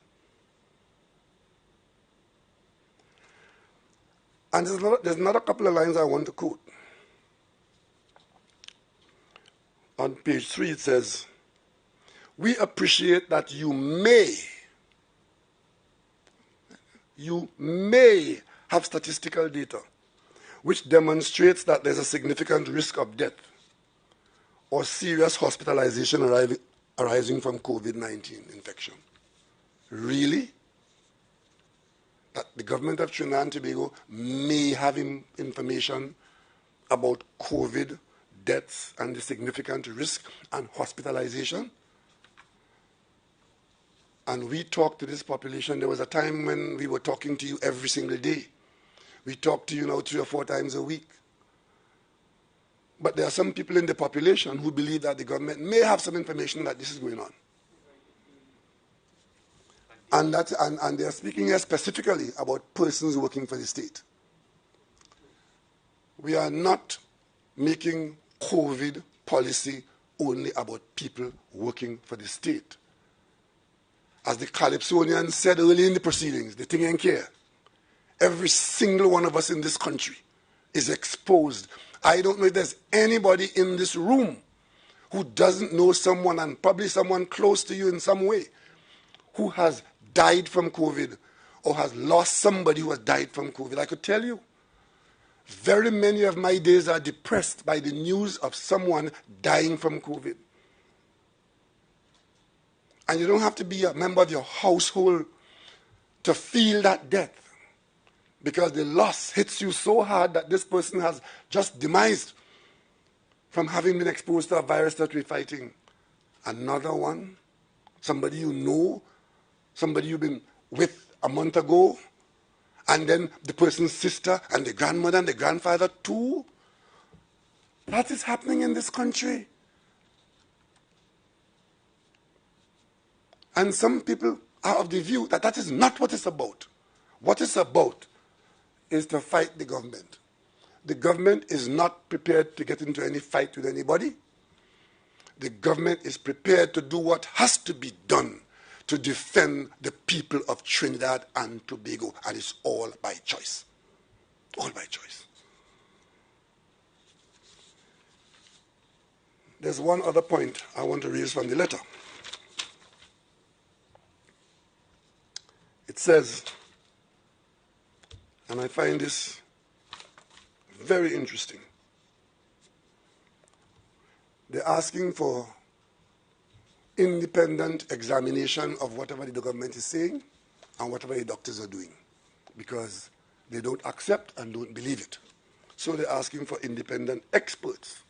And there's another couple of lines I want to quote. On page 3 it says, "We appreciate that you may have statistical data which demonstrates that there's a significant risk of death or serious hospitalization arising from COVID-19 infection." Really? That the government of Trinidad and Tobago may have information about COVID deaths and the significant risk and hospitalization? And we talk to this population. There was a time when we were talking to you every single day. We talk to you now 3 or 4 times a week. But there are some people in the population who believe that the government may have some information that this is going on. And they are speaking here specifically about persons working for the state. We are not making COVID policy only about people working for the state. As the Calypsonians said early in the proceedings, the thing ain't care. Every single one of us in this country is exposed. I don't know if there's anybody in this room who doesn't know someone, and probably someone close to you in some way, who has died from COVID or has lost somebody who has died from COVID. I could tell you, very many of my days are depressed by the news of someone dying from COVID. And you don't have to be a member of your household to feel that death, because the loss hits you so hard that this person has just demised from having been exposed to a virus that we're fighting. Another one, somebody you know, somebody you've been with a month ago, and then the person's sister and the grandmother and the grandfather too. That is happening in this country. And some people are of the view that that is not what it's about. What it's about is to fight the government. The government is not prepared to get into any fight with anybody. The government is prepared to do what has to be done to defend the people of Trinidad and Tobago, and it's all by choice. All by choice. There's one other point I want to raise from the letter. It says, and I find this very interesting, they're asking for independent examination of whatever the government is saying and whatever the doctors are doing, because they don't accept and don't believe it. So they're asking for independent experts.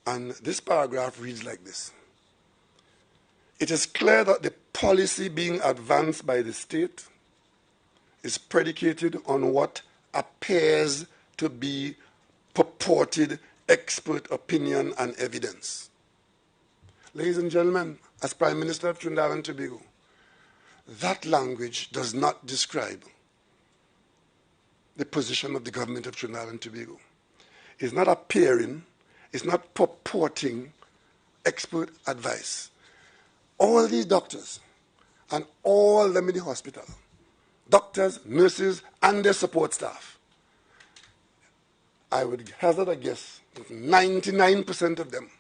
And this paragraph reads like this. It is clear that the policy being advanced by the state is predicated on what appears to be purported expert opinion and evidence. Ladies and gentlemen, as Prime Minister of Trinidad and Tobago, that language does not describe the position of the government of Trinidad and Tobago. It's not appearing, it's not purporting expert advice. All these doctors and all them in the hospital, doctors, nurses, and their support staff, I would hazard a guess, 99% of them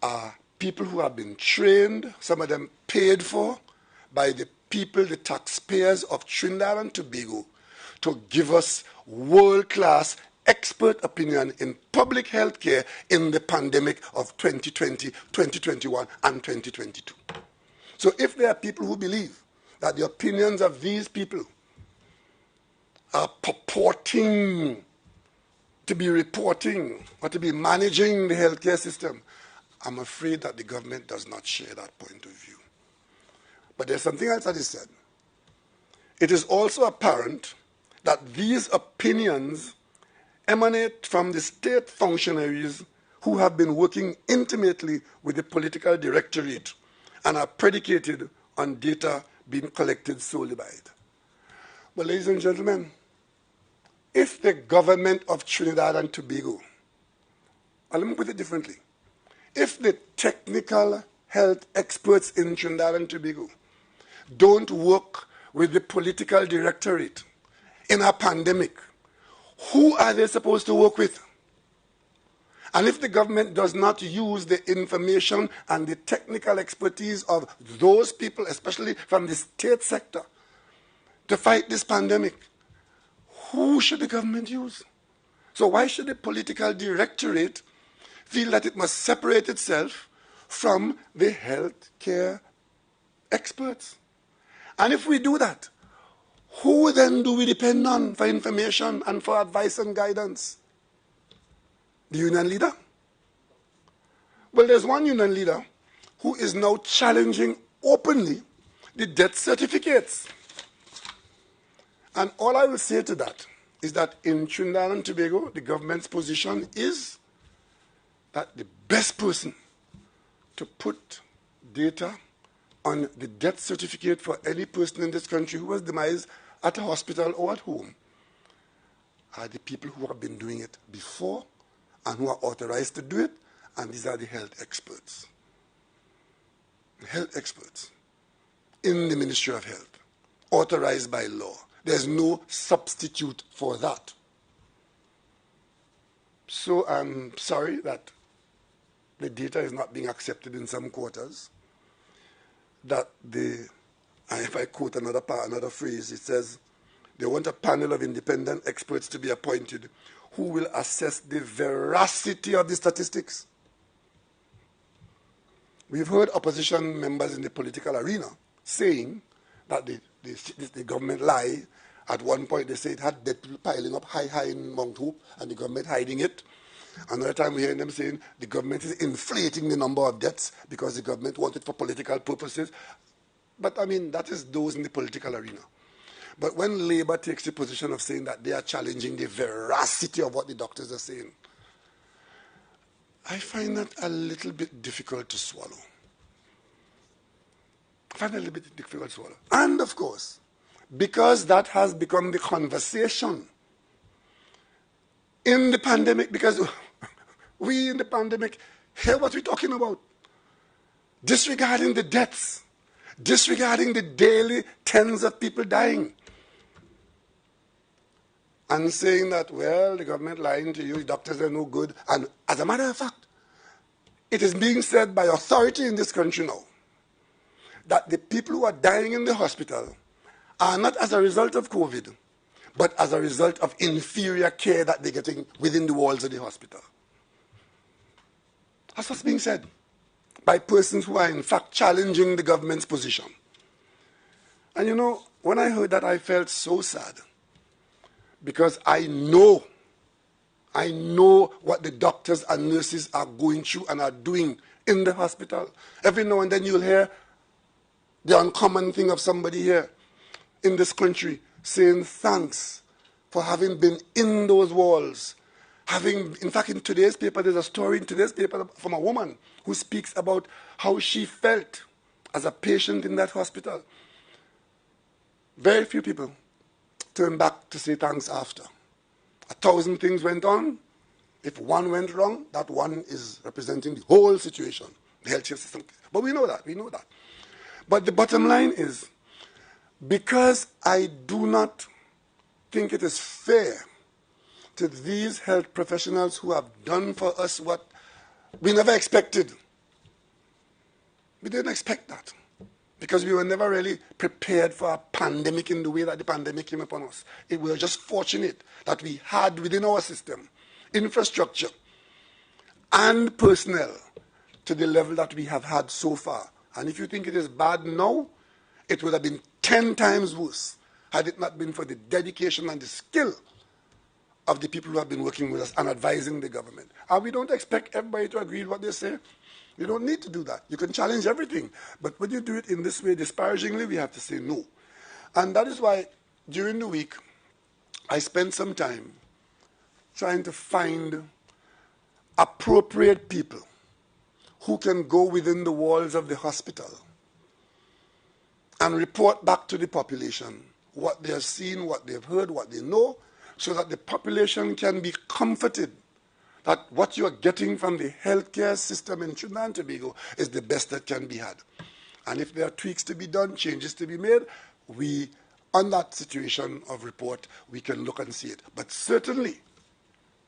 are people who have been trained, some of them paid for, by the people, the taxpayers of Trinidad and Tobago, to give us world-class expert opinion in public health care in the pandemic of 2020, 2021, and 2022. So if there are people who believe that the opinions of these people are purporting to be reporting or to be managing the healthcare system, I'm afraid that the government does not share that point of view. But there's something else that is said. It is also apparent that these opinions emanate from the state functionaries who have been working intimately with the political directorate and are predicated on data being collected solely by it. But ladies and gentlemen, if the government of Trinidad and Tobago, and let me put it differently, if the technical health experts in Trinidad and Tobago don't work with the political directorate in a pandemic, who are they supposed to work with? And if the government does not use the information and the technical expertise of those people, especially from the state sector, to fight this pandemic, who should the government use? So why should the political directorate feel that it must separate itself from the healthcare experts? And if we do that, who then do we depend on for information and for advice and guidance? The union leader? Well, there's one union leader who is now challenging openly the death certificates. And all I will say to that is that in Trinidad and Tobago, the government's position is that the best person to put data on the death certificate for any person in this country who was demised at a hospital or at home are the people who have been doing it before and who are authorized to do it, and these are the health experts. The health experts in the Ministry of Health, authorized by law. There's no substitute for that. So I'm sorry that the data is not being accepted in some quarters. That if I quote another phrase, it says, they want a panel of independent experts to be appointed who will assess the veracity of the statistics. We've heard opposition members in the political arena saying that the government lie. At one point they say it had dead people piling up high in Mount Hope and the government hiding it. Another time we're hearing them saying the government is inflating the number of deaths because the government wants it for political purposes. But I mean, that is those in the political arena. But when Labour takes the position of saying that they are challenging the veracity of what the doctors are saying, I find that a little bit difficult to swallow. And of course, because that has become the conversation in the pandemic, because we in the pandemic hear what we're talking about, disregarding the deaths, disregarding the daily tens of people dying, and saying that, well, the government lying to you, the doctors are no good. And as a matter of fact, it is being said by authority in this country now that the people who are dying in the hospital are not as a result of COVID, but as a result of inferior care that they're getting within the walls of the hospital. That's what's being said by persons who are in fact challenging the government's position. And you know, when I heard that, I felt so sad. Because I know what the doctors and nurses are going through and are doing in the hospital. Every now and then you'll hear the uncommon thing of somebody here in this country saying thanks for having been in those walls. In fact, in today's paper, there's a story in today's paper from a woman who speaks about how she felt as a patient in that hospital. Very few people turn back to say thanks after. 1,000 things went on. If one went wrong, that one is representing the whole situation, the healthcare system. But we know that. But the bottom line is, because I do not think it is fair to these health professionals who have done for us what we never expected. We didn't expect that, because we were never really prepared for a pandemic in the way that the pandemic came upon us. We were just fortunate that we had within our system infrastructure and personnel to the level that we have had so far. And if you think it is bad now, it would have been 10 times worse had it not been for the dedication and the skill of the people who have been working with us and advising the government. And we don't expect everybody to agree with what they say. You don't need to do that. You can challenge everything. But when you do it in this way, disparagingly, we have to say no. And that is why during the week, I spent some time trying to find appropriate people who can go within the walls of the hospital and report back to the population what they have seen, what they have heard, what they know, so that the population can be comforted that what you are getting from the healthcare system in Trinidad and Tobago is the best that can be had. And if there are tweaks to be done, changes to be made, on that situation of report, we can look and see it. But certainly,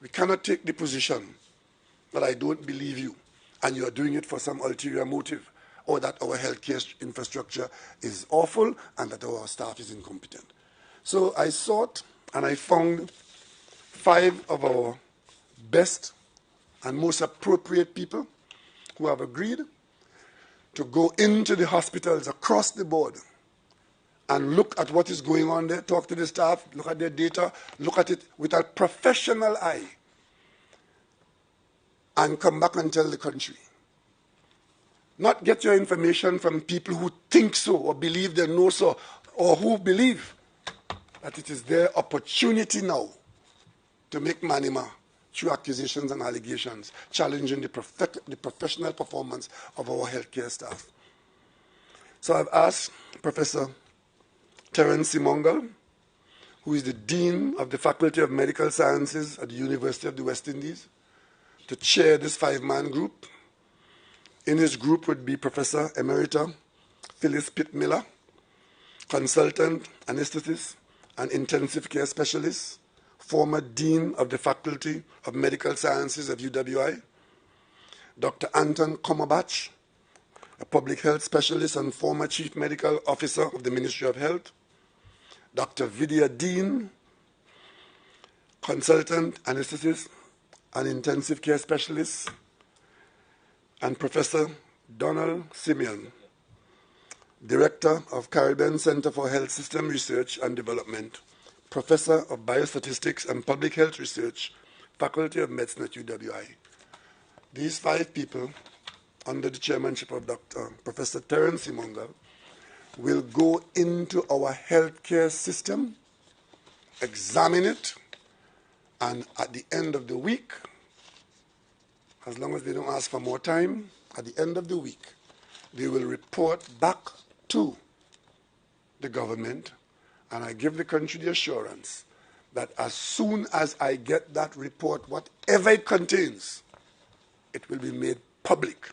we cannot take the position that I don't believe you, and you are doing it for some ulterior motive, or that our healthcare infrastructure is awful and that our staff is incompetent. So I sought and I found 5 of our best and most appropriate people who have agreed to go into the hospitals across the board and look at what is going on there, talk to the staff, look at their data, look at it with a professional eye, and come back and tell the country. Not get your information from people who think so or believe they know so, or who believe that it is their opportunity now to make manima through accusations and allegations, challenging the professional performance of our healthcare staff. So I've asked Professor Terence Simongal, who is the Dean of the Faculty of Medical Sciences at the University of the West Indies, to chair this 5-man group. In his group would be Professor Emerita Phyllis Pitt-Miller, consultant anesthetist and intensive care specialist, former Dean of the Faculty of Medical Sciences of UWI, Dr. Anton Komobach, a public health specialist and former Chief Medical Officer of the Ministry of Health, Dr. Vidya Dean, consultant anesthetist and intensive care specialist, and Professor Donald Simeon, Director of Caribbean Center for Health System Research and Development, Professor of Biostatistics and Public Health Research, Faculty of Medicine at UWI. These 5 people, under the chairmanship of Professor Terence Simongal, will go into our healthcare system, examine it, and at the end of the week, as long as they don't ask for more time, at the end of the week, they will report back to the government, and I give the country the assurance that as soon as I get that report, whatever it contains, it will be made public.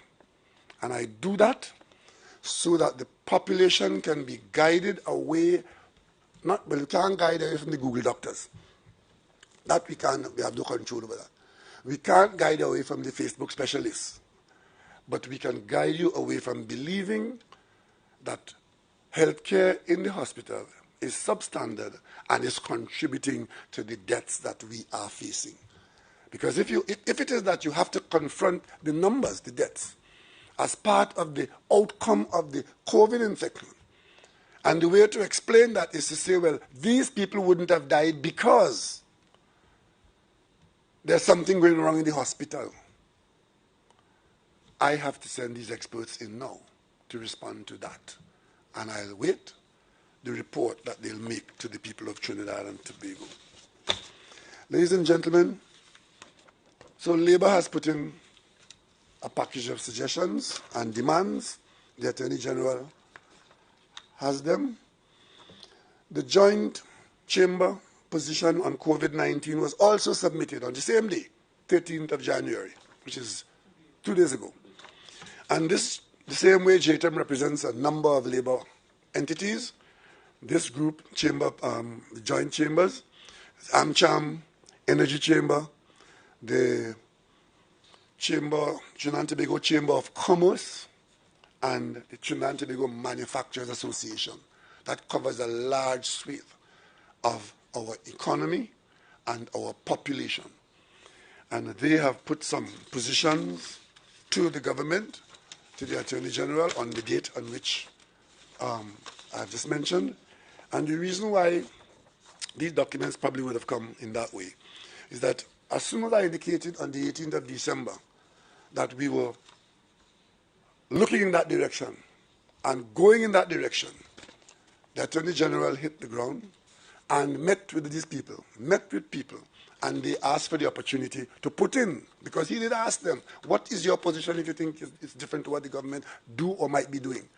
And I do that so that the population can be guided away, we can't guide away from the Google doctors. That we have no control over that. We can't guide away from the Facebook specialists, but we can guide you away from believing that healthcare in the hospital is substandard and is contributing to the deaths that we are facing. Because if it is that you have to confront the numbers, the deaths, as part of the outcome of the COVID infection, and the way to explain that is to say, well, these people wouldn't have died because there's something going wrong in the hospital. I have to send these experts in now to respond to that. And I'll wait the report that they'll make to the people of Trinidad and Tobago. Ladies and gentlemen, so Labour has put in a package of suggestions and demands. The Attorney General has them. The Joint Chamber position on COVID-19 was also submitted on the same day, 13th of January, which is 2 days ago. And this, the same way JTEM represents a number of Labour entities, this group, chamber, the joint chambers, AmCham, Energy Chamber, the Chamber, Trinidad and Tobago Chamber of Commerce, and the Trinidad and Tobago Manufacturers Association. That covers a large swath of our economy and our population. And they have put some positions to the government, to the Attorney General, on the date on which I've just mentioned. And the reason why these documents probably would have come in that way is that as soon as I indicated on the 18th of December that we were looking in that direction and going in that direction, the Attorney General hit the ground and met with these people, met with people, and they asked for the opportunity to put in, because he did ask them, what is your position if you think it's different to what the government do or might be doing?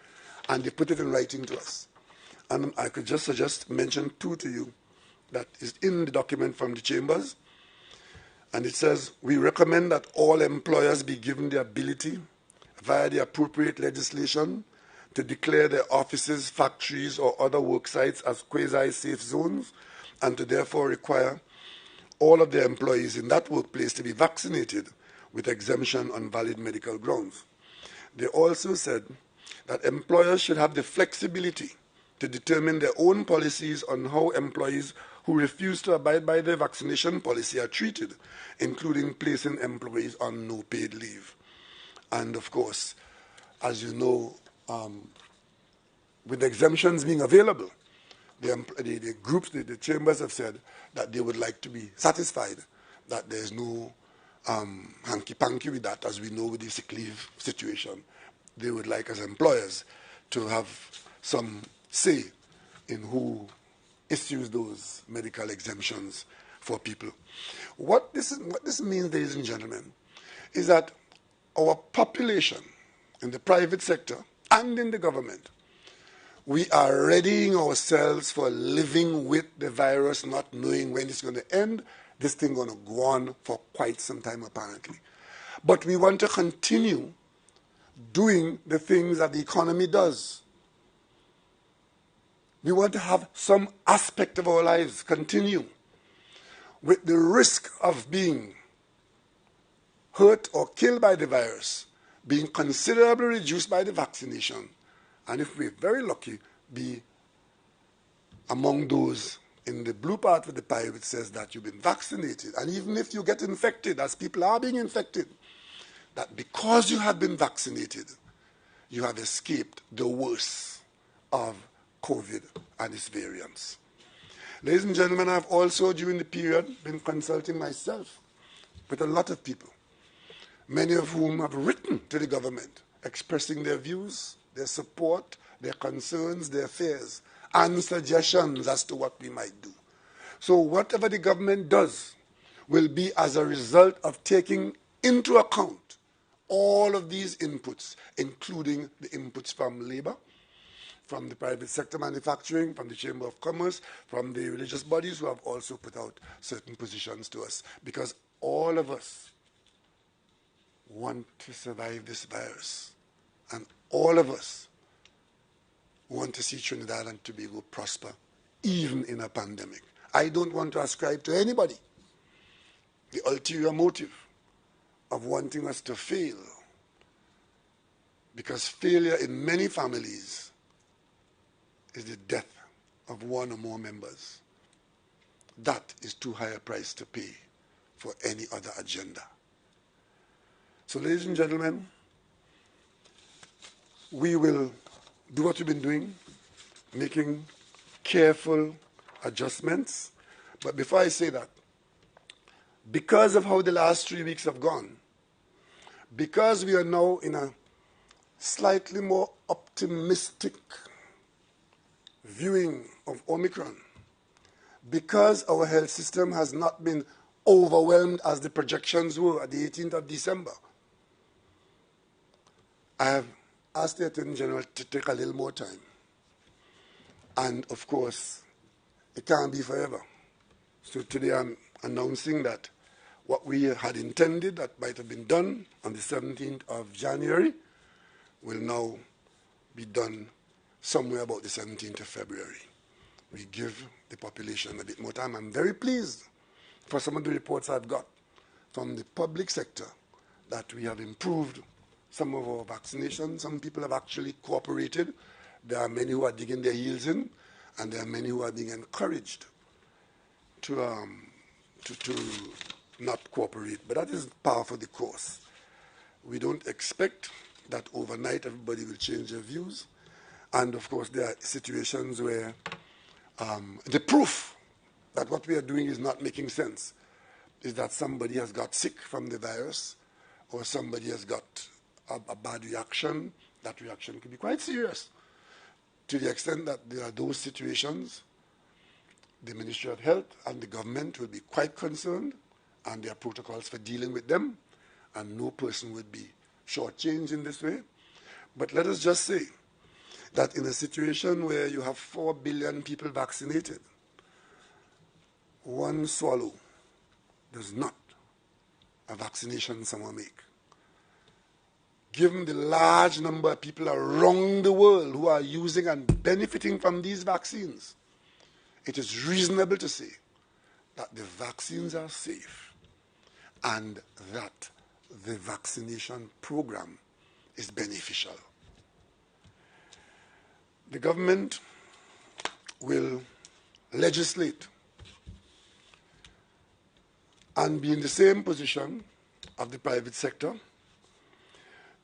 And they put it in writing to us. And I could just mention two to you that is in the document from the chambers. And it says, we recommend that all employers be given the ability, via the appropriate legislation, to declare their offices, factories, or other work sites as quasi-safe zones, and to therefore require all of their employees in that workplace to be vaccinated with exemption on valid medical grounds. They also said that employers should have the flexibility to determine their own policies on how employees who refuse to abide by their vaccination policy are treated, including placing employees on no paid leave. And of course, as you know, with exemptions being available, the groups, the chambers have said that they would like to be satisfied that there's no hanky-panky with that, as we know with the sick leave situation. They would like, as employers, to have some say in who issues those medical exemptions for people. What this means, ladies and gentlemen, is that our population in the private sector and in the government, we are readying ourselves for living with the virus, not knowing when it's going to end. This thing going to go on for quite some time, apparently. But we want to continue doing the things that the economy does. We want to have some aspect of our lives continue with the risk of being hurt or killed by the virus being considerably reduced by the vaccination, and if we're very lucky, be among those in the blue part of the pie which says that you've been vaccinated. And even if you get infected, as people are being infected, that because you have been vaccinated, you have escaped the worst of COVID and its variants. Ladies and gentlemen, I've also, during the period, been consulting myself with a lot of people, many of whom have written to the government, expressing their views, their support, their concerns, their fears, and suggestions as to what we might do. So whatever the government does will be as a result of taking into account all of these inputs, including the inputs from labor, from the private sector manufacturing, from the Chamber of Commerce, from the religious bodies who have also put out certain positions to us. Because all of us want to survive this virus. And all of us want to see Trinidad and Tobago prosper, even in a pandemic. I don't want to ascribe to anybody the ulterior motive of wanting us to fail, because failure in many families is the death of one or more members. That is too high a price to pay for any other agenda. So, ladies and gentlemen, we will do what we've been doing, making careful adjustments. But before I say that, because of how the last 3 weeks have gone, because we are now in a slightly more optimistic viewing of Omicron, because our health system has not been overwhelmed as the projections were at the 18th of December, I have asked the Attorney General to take a little more time. And of course, it can't be forever. So today I'm announcing that what we had intended that might have been done on the 17th of January will now be done somewhere about the 17th of February. We give the population a bit more time. I'm very pleased for some of the reports I've got from the public sector that we have improved some of our vaccinations. Some people have actually cooperated. There are many who are digging their heels in, and there are many who are being encouraged to not cooperate. But that is par for the course. We don't expect that overnight everybody will change their views. And of course, there are situations where the proof that what we are doing is not making sense is that somebody has got sick from the virus, or somebody has got a bad reaction. That reaction can be quite serious, to the extent that there are those situations the Ministry of Health and the government will be quite concerned and there are protocols for dealing with them, and no person would be shortchanged in this way. But let us just say that in a situation where you have 4 billion people vaccinated, one swallow does not a vaccination someone make. Given the large number of people around the world who are using and benefiting from these vaccines, it is reasonable to say that the vaccines are safe and that the vaccination program is beneficial. The government will legislate and be in the same position of the private sector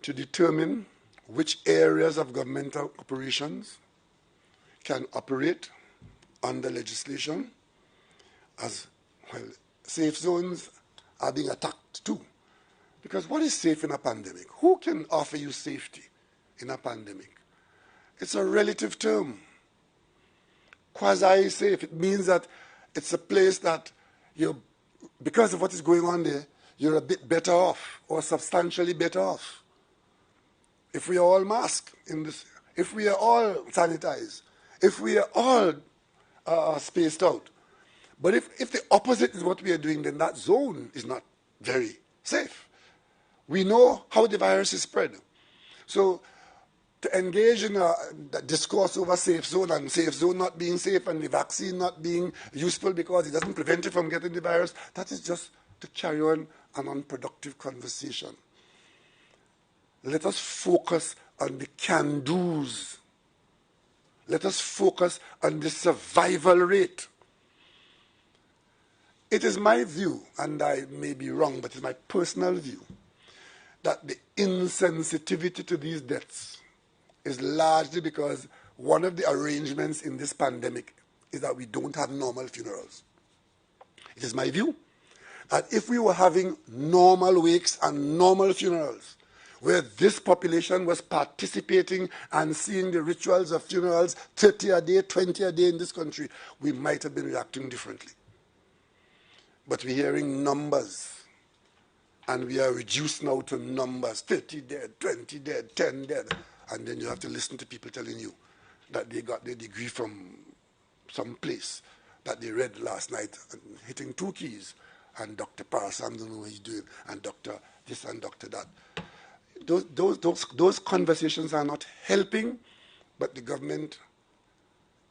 to determine which areas of governmental operations can operate under legislation, as well. Safe zones are being attacked too. Because what is safe in a pandemic? Who can offer you safety in a pandemic? It's a relative term. Quasi-safe, it means that it's a place that because of what is going on there, you're a bit better off or substantially better off. If we are all masked in this, if we are all sanitized, if we are all spaced out. But if the opposite is what we are doing, then that zone is not very safe. We know how the virus is spread. So to engage in a discourse over safe zone and safe zone not being safe and the vaccine not being useful because it doesn't prevent you from getting the virus, that is just to carry on an unproductive conversation. Let us focus on the can-dos. Let us focus on the survival rate. It is my view, and I may be wrong, but it's my personal view, that the insensitivity to these deaths is largely because one of the arrangements in this pandemic is that we don't have normal funerals. It is my view that if we were having normal wakes and normal funerals, where this population was participating and seeing the rituals of funerals 30 a day, 20 a day in this country, we might have been reacting differently. But we're hearing numbers, and we are reduced now to numbers, 30 dead, 20 dead, 10 dead, and then you have to listen to people telling you that they got their degree from some place that they read last night, and hitting 2 keys, and Dr. Parasam don't know what he's doing, and Dr. this and Dr. that. Those conversations are not helping, but the government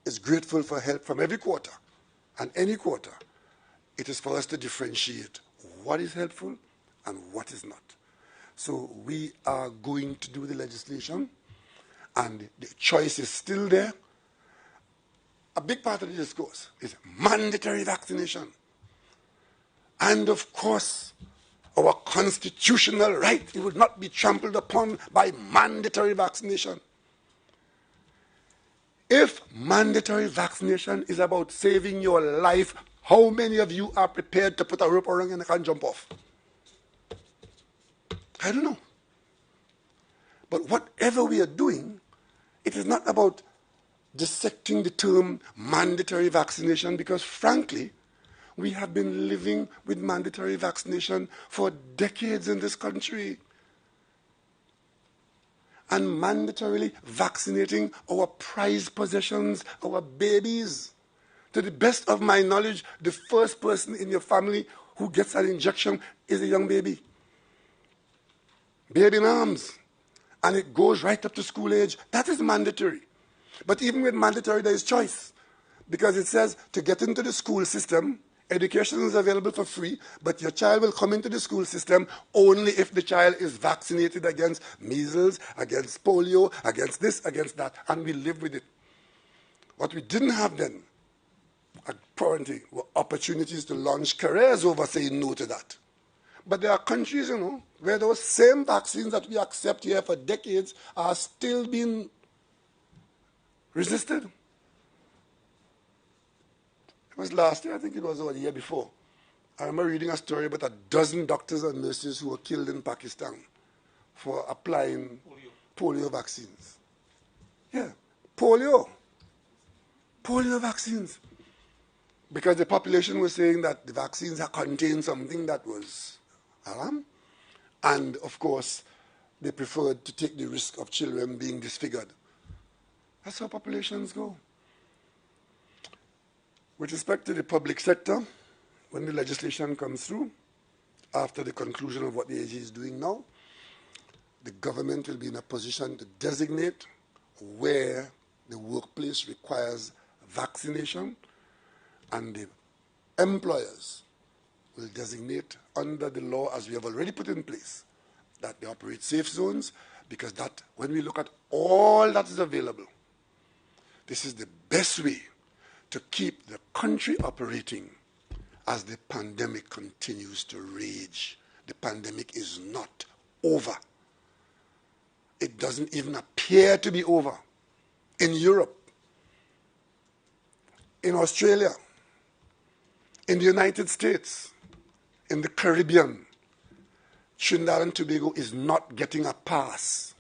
is grateful for help from every quarter. And any quarter, it is for us to differentiate what is helpful and what is not. So we are going to do the legislation, and the choice is still there. A big part of the discourse is mandatory vaccination. And of course, our constitutional right, it would not be trampled upon by mandatory vaccination. If mandatory vaccination is about saving your life, how many of you are prepared to put a rope around your neck and jump off? I don't know. But whatever we are doing, it is not about dissecting the term mandatory vaccination, because frankly, we have been living with mandatory vaccination for decades in this country. And mandatorily vaccinating our prized possessions, our babies. To the best of my knowledge, the first person in your family who gets an injection is a young baby. Baby in arms. And it goes right up to school age. That is mandatory. But even with mandatory, there is choice. Because it says to get into the school system, education is available for free, but your child will come into the school system only if the child is vaccinated against measles, against polio, against this, against that, and we live with it. What we didn't have then, apparently, were opportunities to launch careers over saying no to that. But there are countries, where those same vaccines that we accept here for decades are still being resisted. It was last year, I think it was, or the year before. I remember reading a story about 12 doctors and nurses who were killed in Pakistan for applying polio vaccines. Yeah, polio vaccines. because the population was saying that the vaccines had contained something that was haram. And, of course, they preferred to take the risk of children being disfigured. That's how populations go. With respect to the public sector, when the legislation comes through, after the conclusion of what the AG is doing now, the government will be in a position to designate where the workplace requires vaccination, and the employers will designate under the law, as we have already put in place, that they operate safe zones, because that, when we look at all that is available, this is the best way to keep the country operating as the pandemic continues to rage. The pandemic is not over. It doesn't even appear to be over. In Europe, in Australia, in the United States, in the Caribbean, Trinidad and Tobago is not getting a pass.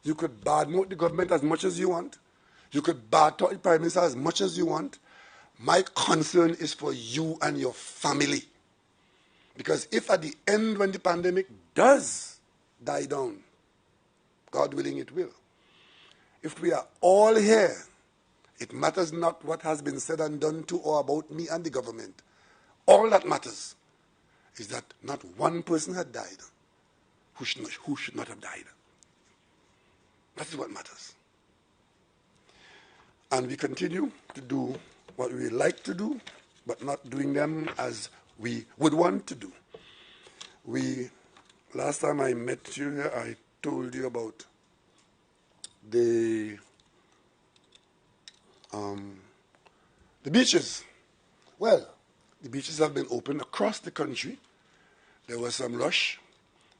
You could badmouth the government as much as you want. You could badtalk the Prime Minister as much as you want. My concern is for you and your family. Because if at the end, when the pandemic does die down, God willing it will, if we are all here, it matters not what has been said and done to or about me and the government. All that matters is that not one person had died who should not have died. That is what matters. And we continue to do what we like to do, but not doing them as we would want to do. Last time I met you here, I told you about the beaches. Well, the beaches have been opened across the country. There was some rush.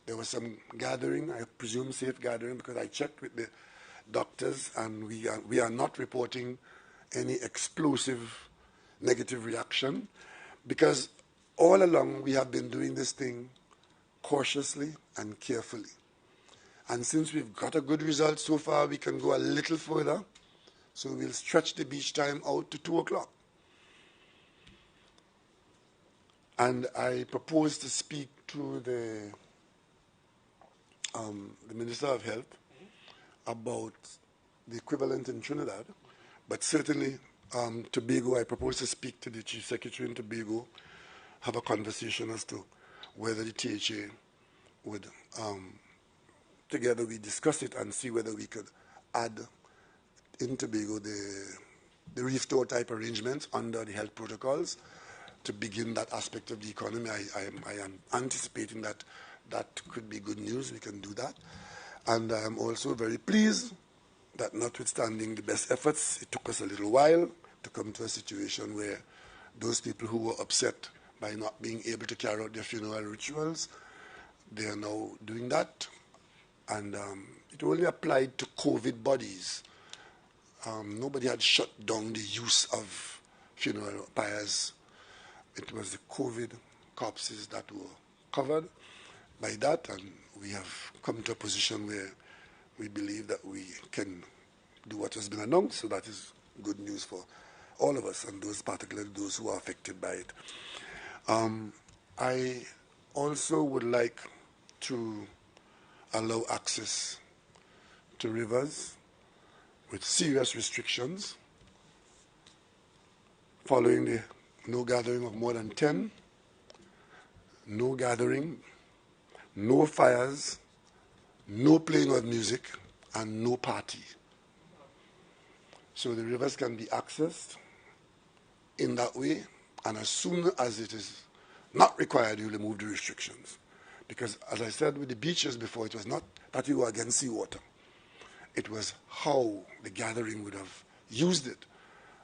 There was some gathering, I presume safe gathering, because I checked with the doctors, and we are not reporting any explosive negative reaction, because all along we have been doing this thing cautiously and carefully. And since we've got a good result so far, we can go a little further. So we'll stretch the beach time out to 2 o'clock. And I propose to speak to the Minister of Health about the equivalent in Trinidad. But certainly, Tobago, I propose to speak to the Chief Secretary in Tobago, have a conversation as to whether the THA would, together we discuss it and see whether we could add in Tobago the reef tour type arrangements under the health protocols to begin that aspect of the economy. I am anticipating that that could be good news. We can do that. And I am also very pleased that notwithstanding the best efforts, it took us a little while to come to a situation where those people who were upset by not being able to carry out their funeral rituals, they are now doing that. And it only applied to COVID bodies. Nobody had shut down the use of funeral pyres. It was the COVID corpses that were covered by that, and we have come to a position where we believe that we can do what has been announced, so that is good news for all of us, and those particularly those who are affected by it. I also would like to allow access to rivers with serious restrictions following the no gathering of more than 10, no gathering, no fires, no playing of music, and no party. So the rivers can be accessed in that way, and as soon as it is not required, you remove the restrictions. Because, as I said with the beaches before, it was not that we were against seawater. It was how the gathering would have used it.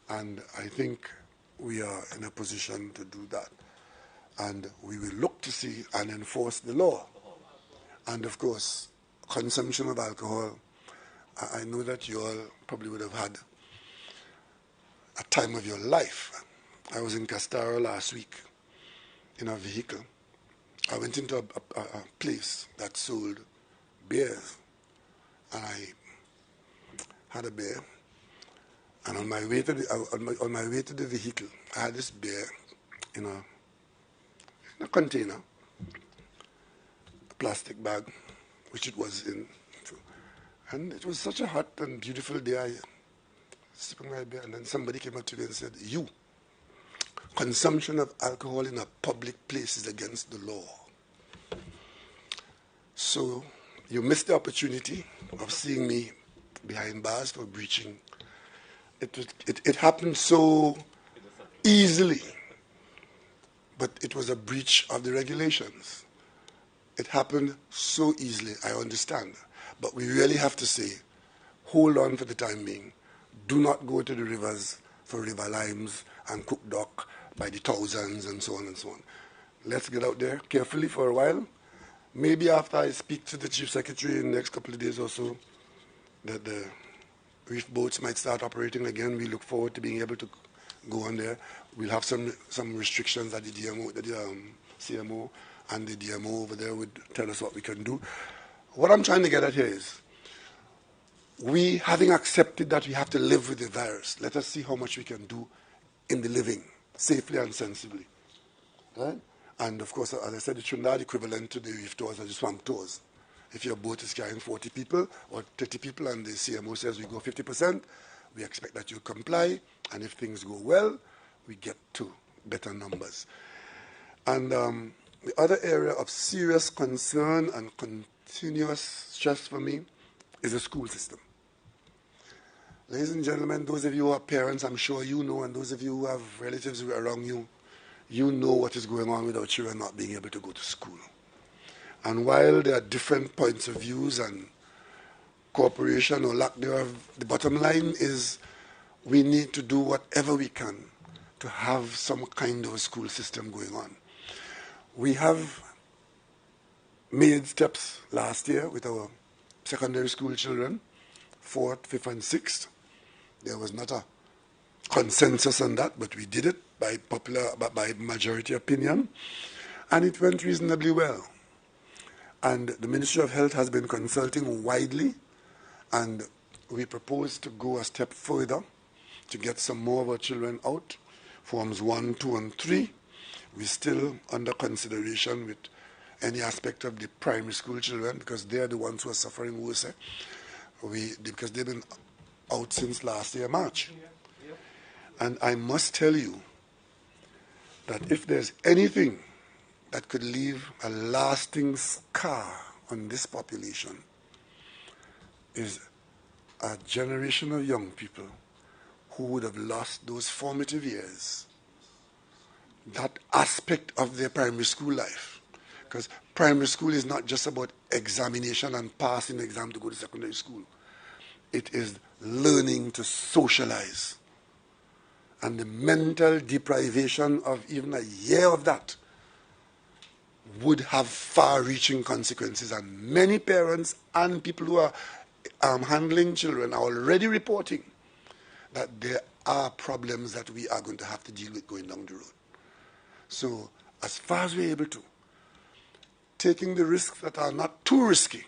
And I think we are in a position to do that. And we will look to see and enforce the law. And, of course, consumption of alcohol. I know that you all probably would have had a time of your life. I was in Castara last week in a vehicle. I went into a place that sold beers, and I had a beer, And on my way to the vehicle, I had this beer in a container, a plastic bag, which it was in. And it was such a hot and beautiful day. I sipping my beer, and then somebody came up to me and said, "You, consumption of alcohol in a public place is against the law. So you missed the opportunity of seeing me behind bars for breaching." It happened so easily, but it was a breach of the regulations. It happened so easily, I understand. But we really have to say, hold on for the time being. Do not go to the rivers for river limes and cook duck by the thousands and so on and so on. Let's get out there carefully for a while. Maybe after I speak to the Chief Secretary in the next couple of days or so, that the reef boats might start operating again. We look forward to being able to go on there. We'll have some restrictions that the DMO, the CMO and the DMO over there would tell us what we can do. What I'm trying to get at here is, we, having accepted that we have to live with the virus, let us see how much we can do in the living, safely and sensibly. Right? And of course, as I said, the Trinidad equivalent to the reef tours are the swamp tours. If your boat is carrying 40 people or 30 people and the CMO says we go 50%, we expect that you comply. And if things go well, we get to better numbers. And the other area of serious concern and continuous stress for me is the school system. Ladies and gentlemen, those of you who are parents, I'm sure you know, and those of you who have relatives around you, you know what is going on with our children not being able to go to school. And while there are different points of views and cooperation or lack thereof, the bottom line is we need to do whatever we can to have some kind of a school system going on. We have made steps last year with our secondary school children, 4th, 5th, and 6th. There was not a consensus on that, but we did it by majority opinion, and it went reasonably well. And the Ministry of Health has been consulting widely, and we propose to go a step further to get some more of our children out. Forms 1, 2, and 3, we're still under consideration with any aspect of the primary school children, because they're the ones who are suffering worse. Because they've been out since last year, March. And I must tell you that if there's anything that could leave a lasting scar on this population, is a generation of young people who would have lost those formative years, that aspect of their primary school life. Because primary school is not just about examination and passing the exam to go to secondary school. It is learning to socialize. And the mental deprivation of even a year of that would have far-reaching consequences. And many parents and people who are handling children are already reporting that there are problems that we are going to have to deal with going down the road. So, as far as we're able to, taking the risks that are not too risky,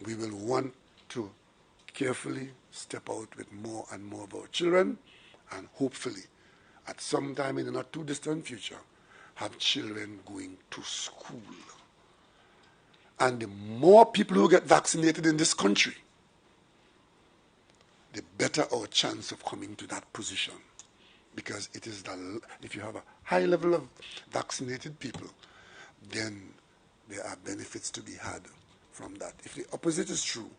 we will want to carefully step out with more and more of our children, and hopefully, at some time in the not too distant future, have children going to school. And the more people who get vaccinated in this country, the better our chance of coming to that position. Because it is if you have a high level of vaccinated people, then there are benefits to be had from that. If the opposite is true,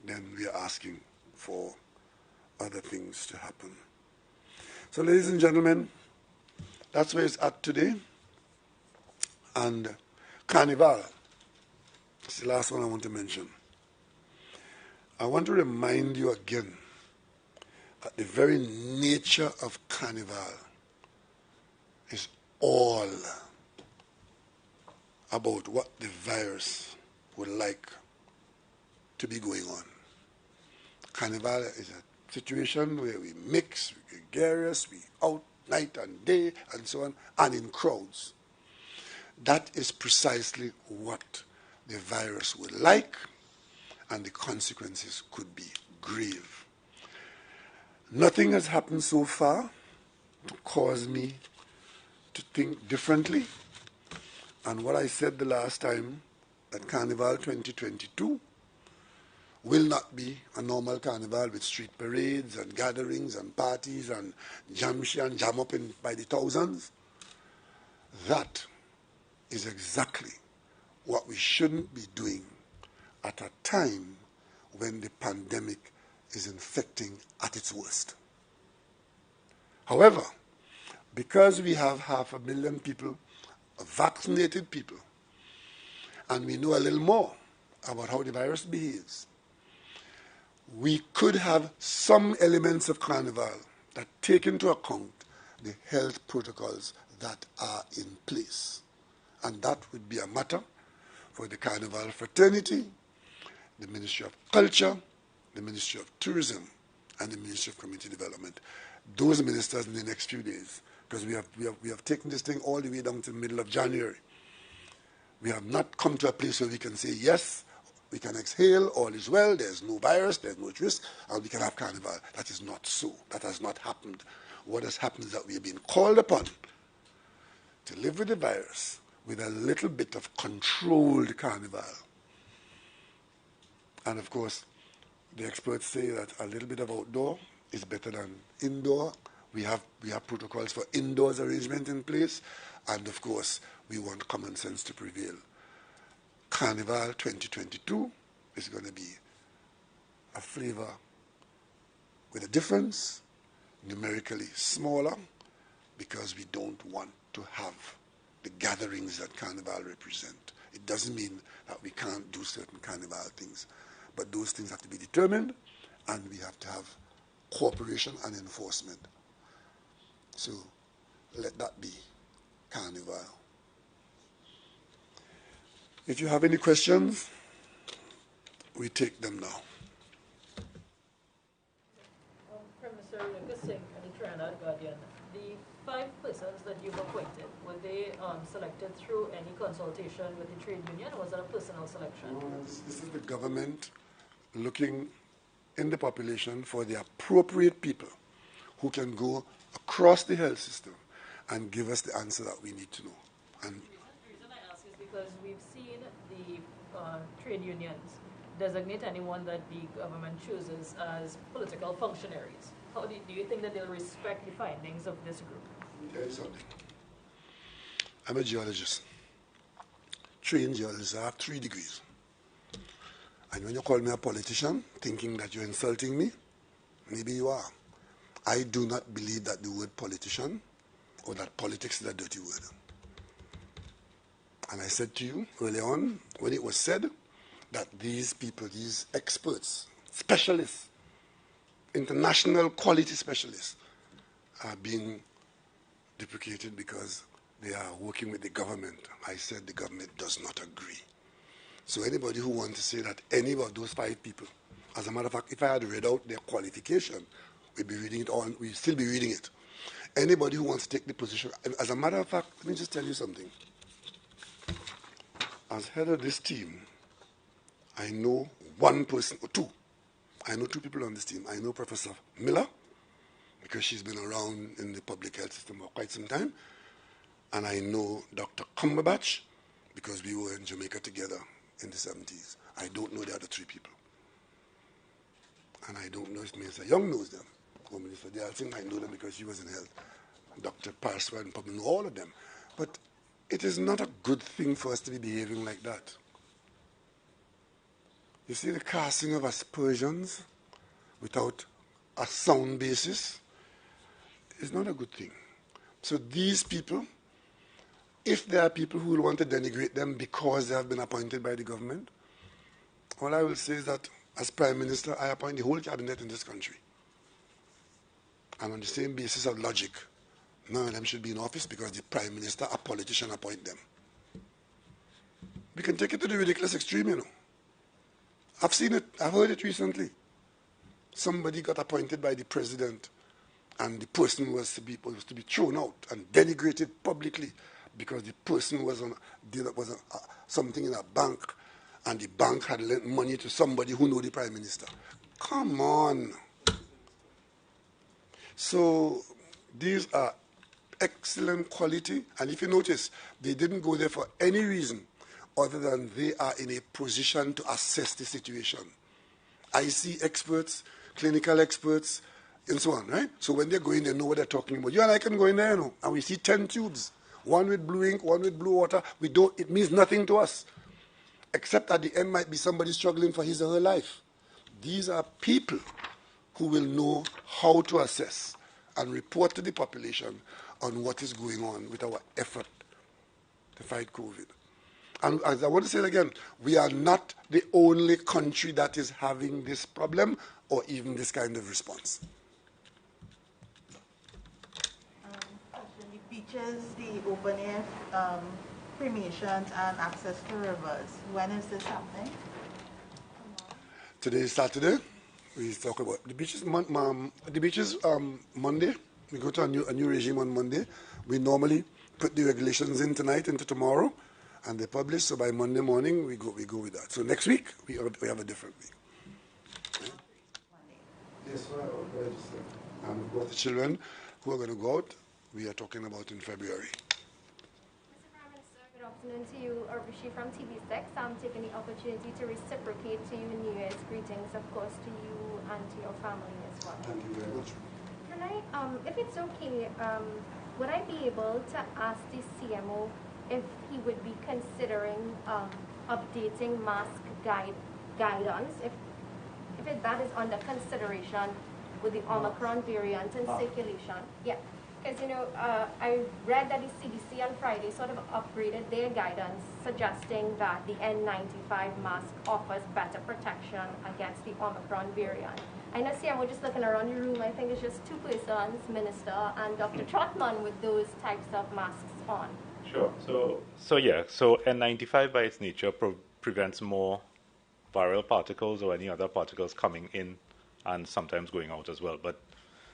then we are asking for other things to happen. So, ladies and gentlemen, that's where it's at today. And carnival, it's the last one I want to mention. I want to remind you again that the very nature of carnival is all about what the virus would like to be going on. Carnival is a situation where we mix, we gregarious, we out night and day, and so on, and in crowds. That is precisely what the virus would like, and the consequences could be grave. Nothing has happened so far to cause me to think differently. And what I said the last time, that Carnival 2022 will not be a normal carnival with street parades and gatherings and parties and jam up by the thousands. That is exactly what we shouldn't be doing at a time when the pandemic is infecting at its worst. However, because we have 500,000 people, vaccinated people, and we know a little more about how the virus behaves, we could have some elements of carnival that take into account the health protocols that are in place. And that would be a matter for the Carnival Fraternity, the Ministry of Culture, the Ministry of Tourism, and the Ministry of Community Development. Those ministers in the next few days, because we have taken this thing all the way down to the middle of January. We have not come to a place where we can say, yes, we can exhale, all is well, there's no virus, there's no risk, and we can have carnival. That is not so. That has not happened. What has happened is that we have been called upon to live with the virus with a little bit of controlled carnival. And of course, the experts say that a little bit of outdoor is better than indoor. We have protocols for indoors arrangement in place, and of course, we want common sense to prevail. Carnival 2022 is going to be a flavor with a difference, numerically smaller, because we don't want to have the gatherings that Carnival represent. It doesn't mean that we can't do certain Carnival things, but those things have to be determined, and we have to have cooperation and enforcement. So let that be Carnival. If you have any questions, we take them now. Prime Minister Singh and the Trinidad Guardian, the 5 persons that you've appointed, were they selected through any consultation with the trade union, or was that a personal selection? No, this is the government looking in the population for the appropriate people who can go across the health system and give us the answer that we need to know. And the reason I ask is because we've seen the trade unions designate anyone that the government chooses as political functionaries. How do you think that they'll respect the findings of this group? Let me tell you something. I'm a geologist, trained geologist. I have 3 degrees. And when you call me a politician, thinking that you're insulting me, maybe you are. I do not believe that the word politician or that politics is a dirty word. And I said to you early on, when it was said that these people, these experts, specialists, international quality specialists, are being deprecated because they are working with the government, I said the government does not agree. So anybody who wants to say that any of those 5 people, as a matter of fact, if I had read out their qualification, we'd be reading it on, we'd still be reading it. Anybody who wants to take the position, as a matter of fact, let me just tell you something. As head of this team, I know 1 person, or 2. I know 2 people on this team. I know Professor Miller, because she's been around in the public health system for quite some time. And I know Dr. Cumberbatch, because we were in Jamaica together in the 70s. I don't know the other 3 people. And I don't know if Minister Young knows them, or Minister Dalton. I know them because she was in health. Dr. Parswa and probably know all of them. But it is not a good thing for us to be behaving like that. You see, the casting of aspersions without a sound basis is not a good thing. So these people, if there are people who will want to denigrate them because they have been appointed by the government, all I will say is that as Prime Minister, I appoint the whole cabinet in this country. And on the same basis of logic, none of them should be in office because the Prime Minister, a politician, appoint them. We can take it to the ridiculous extreme, you know. I've seen it, I've heard it recently. Somebody got appointed by the president and the person was to be thrown out and denigrated publicly because the person was on something in a bank and the bank had lent money to somebody who knew the Prime Minister. Come on. So these are excellent quality, and if you notice, they didn't go there for any reason other than they are in a position to assess the situation. IC experts, clinical experts, and so on, right? So when they go in, they know what they're talking about. You and I can go in there, you know, and we see 10 tubes, one with blue ink, one with blue water. It means nothing to us, except at the end might be somebody struggling for his or her life. These are people who will know how to assess and report to the population on what is going on with our effort to fight COVID. And as I want to say it again, we are not the only country that is having this problem or even this kind of response. The beaches, the open air cremations and access to rivers. When is this happening? Today is Saturday. We talk about the beaches. Monday. We go to a new regime on Monday. We normally put the regulations in tonight into tomorrow, and they publish. So by Monday morning, we go with that. So next week we have a different week. Right? Yes, and we've got the children who are going to go out. We are talking about in February. Mr. Prime Minister, good afternoon to you. Arvishi from TV6. I'm taking the opportunity to reciprocate to you New Year's greetings, of course, to you and to your family as well. Thank you very much. Can I, if it's okay, would I be able to ask the CMO if he would be considering updating mask guidance, if that is under consideration with the Omicron variant and circulation? Yeah. Because, you know, I read that the CDC on Friday sort of upgraded their guidance, suggesting that the N95 mask offers better protection against the Omicron variant. I know, see, I'm just looking around the room. I think it's just two persons, Minister and Dr. Trotman, with those types of masks on. Sure. So N95 by its nature prevents more viral particles or any other particles coming in and sometimes going out as well. But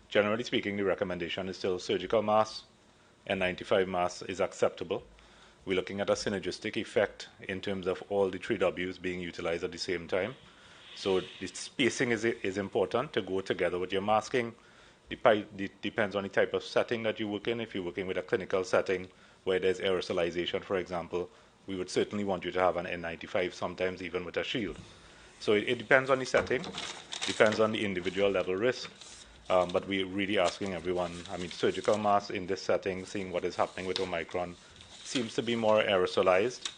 generally speaking, the recommendation is still surgical mask. N95 mask is acceptable. We're looking at a synergistic effect in terms of all the 3 Ws being utilized at the same time. So the spacing is important to go together with your masking. It depends on the type of setting that you work in. If you're working with a clinical setting where there's aerosolization, for example, we would certainly want you to have an N95, sometimes even with a shield. So it depends on the setting, depends on the individual level risk. But we're really asking everyone, I mean, surgical masks in this setting, seeing what is happening with Omicron, seems to be more aerosolized.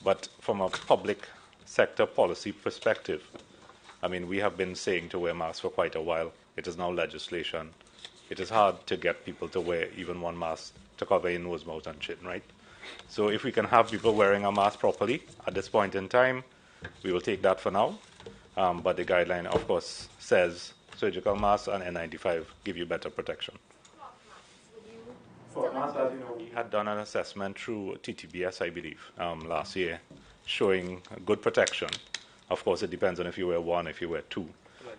But from a public sector policy perspective, I mean, we have been saying to wear masks for quite a while. It is now legislation. It is hard to get people to wear even one mask to cover your nose, mouth, and chin, right? So if we can have people wearing a mask properly at this point in time, we will take that for now. But the guideline, of course, says surgical masks and N95 give you better protection. For masks, as you know, we had done an assessment through TTBS, I believe, last year, showing good protection. Of course, it depends on if you wear one, if you wear two.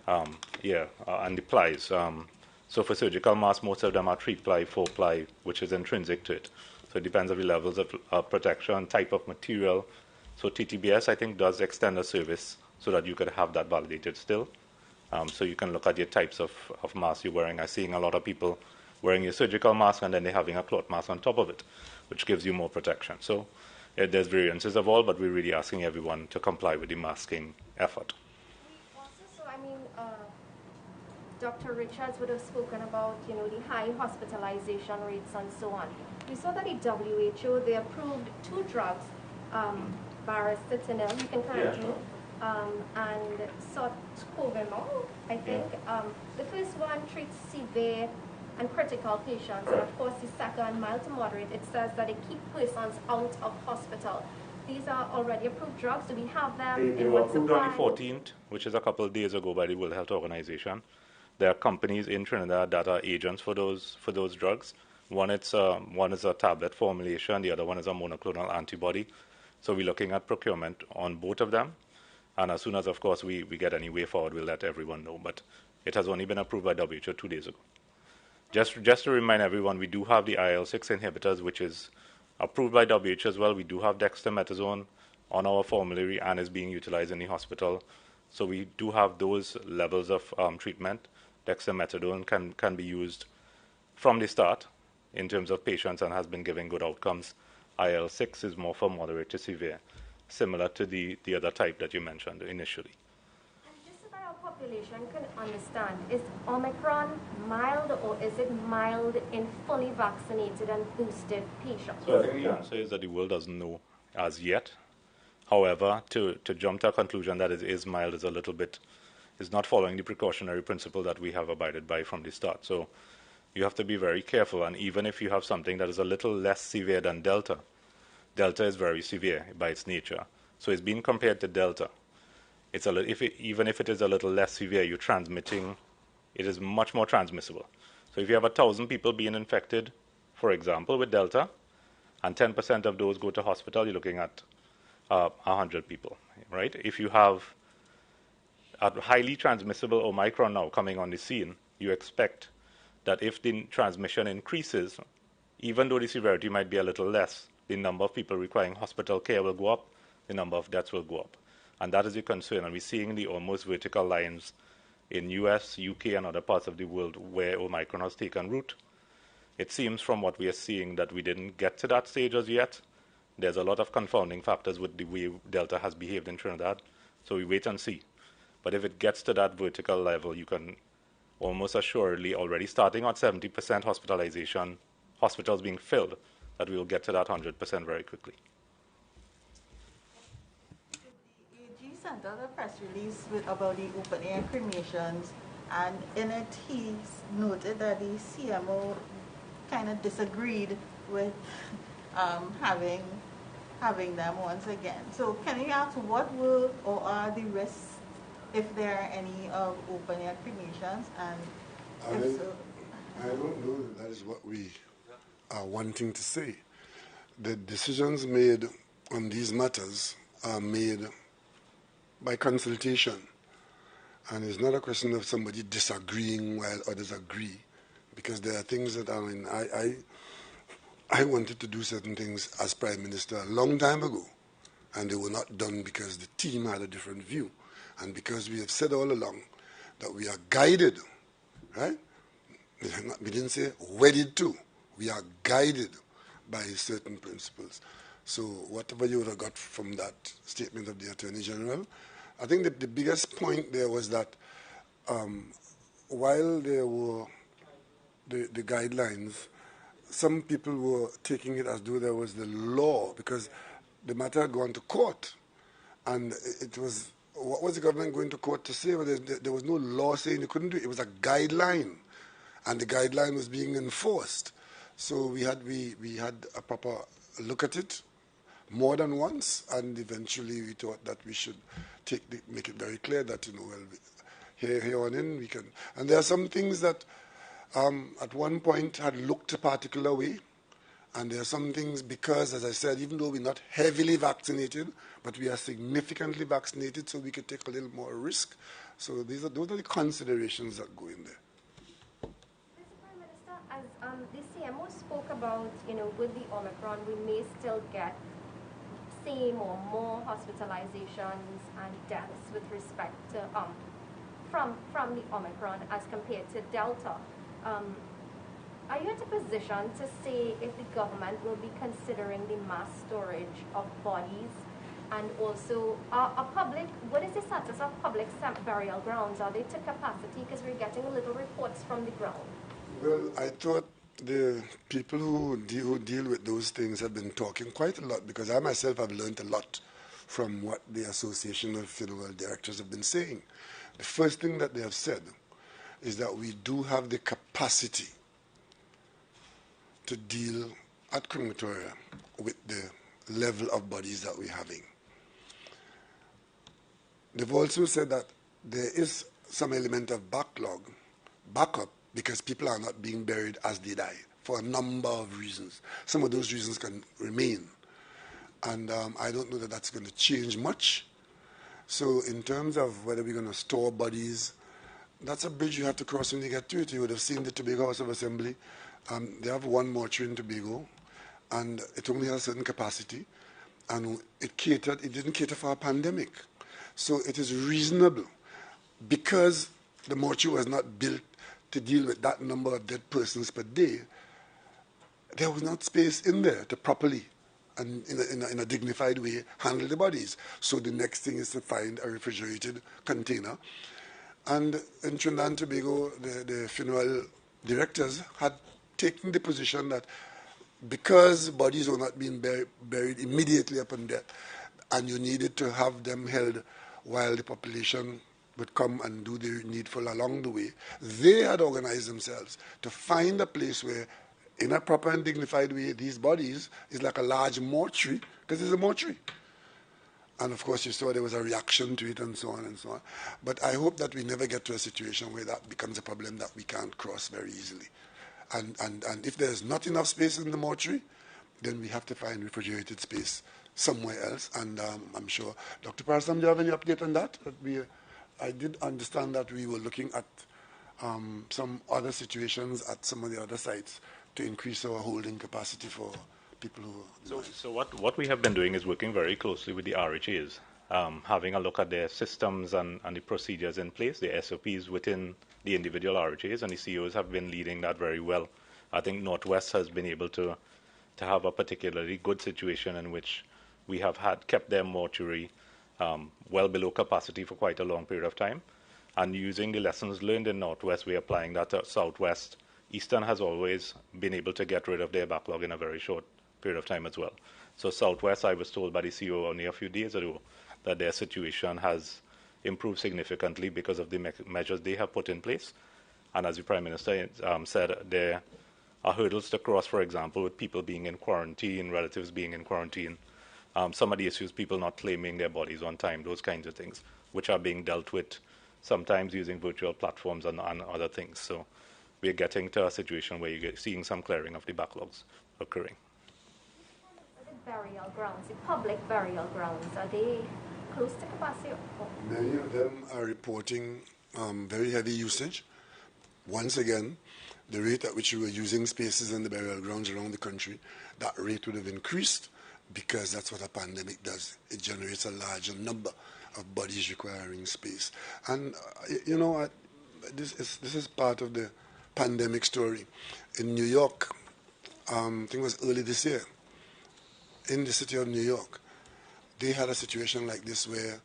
And the plies. So for surgical masks, most of them are 3-ply, 4-ply, which is intrinsic to it. So it depends on the levels of protection, type of material. So TTBS, I think, does extend the service so that you could have that validated still. So you can look at your types of masks you're wearing. I'm seeing a lot of people wearing your surgical mask and then they're having a cloth mask on top of it, which gives you more protection. So there's variances of all, but we're really asking everyone to comply with the masking effort. Dr. Richards would have spoken about, you know, the high hospitalization rates and so on. We saw that the WHO, they approved 2 drugs, paracetamol, you can correct me, and sotrovimol, I think. The first one treats severe and critical patients, and of course the second, mild to moderate, it says that it keeps persons out of hospital. These are already approved drugs. Do we have them? They were approved on the 14th, which is a couple of days ago by the World Health Organization. There are companies in Trinidad that are agents for those drugs. One is a tablet formulation. The other one is a monoclonal antibody. So we're looking at procurement on both of them. And as soon as, of course, we get any way forward, we'll let everyone know. But it has only been approved by WHO 2 days ago. Just to remind everyone, we do have the IL-6 inhibitors, which is approved by WHO as well. We do have dexamethasone on our formulary and is being utilized in the hospital. So we do have those levels of treatment. dexamethasone can be used from the start in terms of patients and has been giving good outcomes. IL-6 is more for moderate to severe, similar to the other type that you mentioned initially. And just so that our population can understand, is Omicron mild or is it mild in fully vaccinated and boosted patients? So I think the answer is that the world doesn't know as yet. However, to jump to a conclusion that it is mild is a little bit, is not following the precautionary principle that we have abided by from the start. So you have to be very careful, and even if you have something that is a little less severe than Delta, Delta is very severe by its nature. So it's being compared to Delta. It's even if it is a little less severe, you're transmitting, it is much more transmissible. So if you have 1,000 people being infected, for example, with Delta, and 10% of those go to hospital, you're looking at 100 people, right? If you have a highly transmissible Omicron now coming on the scene, you expect that if the transmission increases, even though the severity might be a little less, the number of people requiring hospital care will go up, the number of deaths will go up. And that is a concern. And we're seeing the almost vertical lines in US, UK, and other parts of the world where Omicron has taken root. It seems from what we are seeing that we didn't get to that stage as yet. There's a lot of confounding factors with the way Delta has behaved in Trinidad. So we wait and see. But if it gets to that vertical level, you can almost assuredly, already starting at 70% hospitalization, hospitals being filled, that we will get to that 100% very quickly. The AG sent out a press release about the open-air cremations, and in it he noted that the CMO kind of disagreed with having them once again. So can you ask what will or are the risks, if there are any, of open-air cremations, and if so? I don't know that is what we are wanting to say. The decisions made on these matters are made by consultation. And it's not a question of somebody disagreeing while others agree, because there are things that, I mean, I wanted to do certain things as Prime Minister a long time ago, and they were not done because the team had a different view. And because we have said all along that we are guided, right? We didn't say wedded to. We are guided by certain principles. So whatever you would have got from that statement of the Attorney General, I think that the biggest point there was that while there were the guidelines, some people were taking it as though there was the law, because the matter had gone to court. And it was, what was the government going to court to say? Well, there was no law saying you couldn't do it. It was a guideline, and the guideline was being enforced. So we had a proper look at it more than once, and eventually we thought that we should make it very clear that, you know, well, here on in we can. And there are some things that at one point had looked a particular way, and there are some things because, as I said, even though we're not heavily vaccinated, but we are significantly vaccinated, so we could take a little more risk. So those are the considerations that go in there. Mr. Prime Minister, as the CMO spoke about, you know, with the Omicron, we may still get same or more hospitalizations and deaths with respect to from the Omicron as compared to Delta. Are you in a position to say if the government will be considering the mass storage of bodies, and also what is the status of public burial grounds? Are they to capacity? Because we're getting little reports from the ground. Well, I thought the people who deal with those things have been talking quite a lot, because I myself have learned a lot from what the Association of Funeral Directors have been saying. The first thing that they have said is that we do have the capacity to deal at crematoria with the level of bodies that we're having. They've also said that there is some element of backup, because people are not being buried as they die for a number of reasons. Some of those reasons can remain. And I don't know that that's going to change much. So in terms of whether we're going to store bodies, that's a bridge you have to cross when you get to it. You would have seen the Tobago House of Assembly. They have one mortuary in Tobago, and it only has a certain capacity, and it didn't cater for a pandemic. So it is reasonable, because the mortuary was not built to deal with that number of dead persons per day, there was not space in there to properly and in a dignified way handle the bodies. So the next thing is to find a refrigerated container. And in Trinidad and Tobago, the funeral directors had taken the position that because bodies were not being buried immediately upon death, and you needed to have them held while the population would come and do the needful along the way, they had organized themselves to find a place where, in a proper and dignified way, these bodies is like a large mortuary, because it's a mortuary. And of course, you saw there was a reaction to it and so on and so on. But I hope that we never get to a situation where that becomes a problem that we can't cross very easily. And if there's not enough space in the mortuary, then we have to find refrigerated space somewhere else. And I'm sure, Dr. Parasam, do you have any update on that? I did understand that we were looking at some other situations at some of the other sites to increase our holding capacity for people who... So what we have been doing is working very closely with the RHAs, having a look at their systems and the procedures in place, the SOPs within the individual RHAs, and the CEOs have been leading that very well. I think Northwest has been able to have a particularly good situation in which we have kept their mortuary well below capacity for quite a long period of time. And using the lessons learned in Northwest, we're applying that to Southwest. Eastern has always been able to get rid of their backlog in a very short period of time as well. So Southwest, I was told by the CEO only a few days ago that their situation has improved significantly because of the measures they have put in place. And as the Prime Minister said, there are hurdles to cross, for example, with people being in quarantine, relatives being in quarantine, some of the issues, people not claiming their bodies on time, those kinds of things, which are being dealt with sometimes using virtual platforms and other things. So we're getting to a situation where you're seeing some clearing of the backlogs occurring. The burial grounds, the public burial grounds, are they close to capacity? Many of them are reporting very heavy usage. Once again, the rate at which we were using spaces in the burial grounds around the country, that rate would have increased because that's what a pandemic does. It generates a larger number of bodies requiring space. And, you know, this is part of the pandemic story. In New York, I think it was early this year, in the city of New York, they had a situation like this where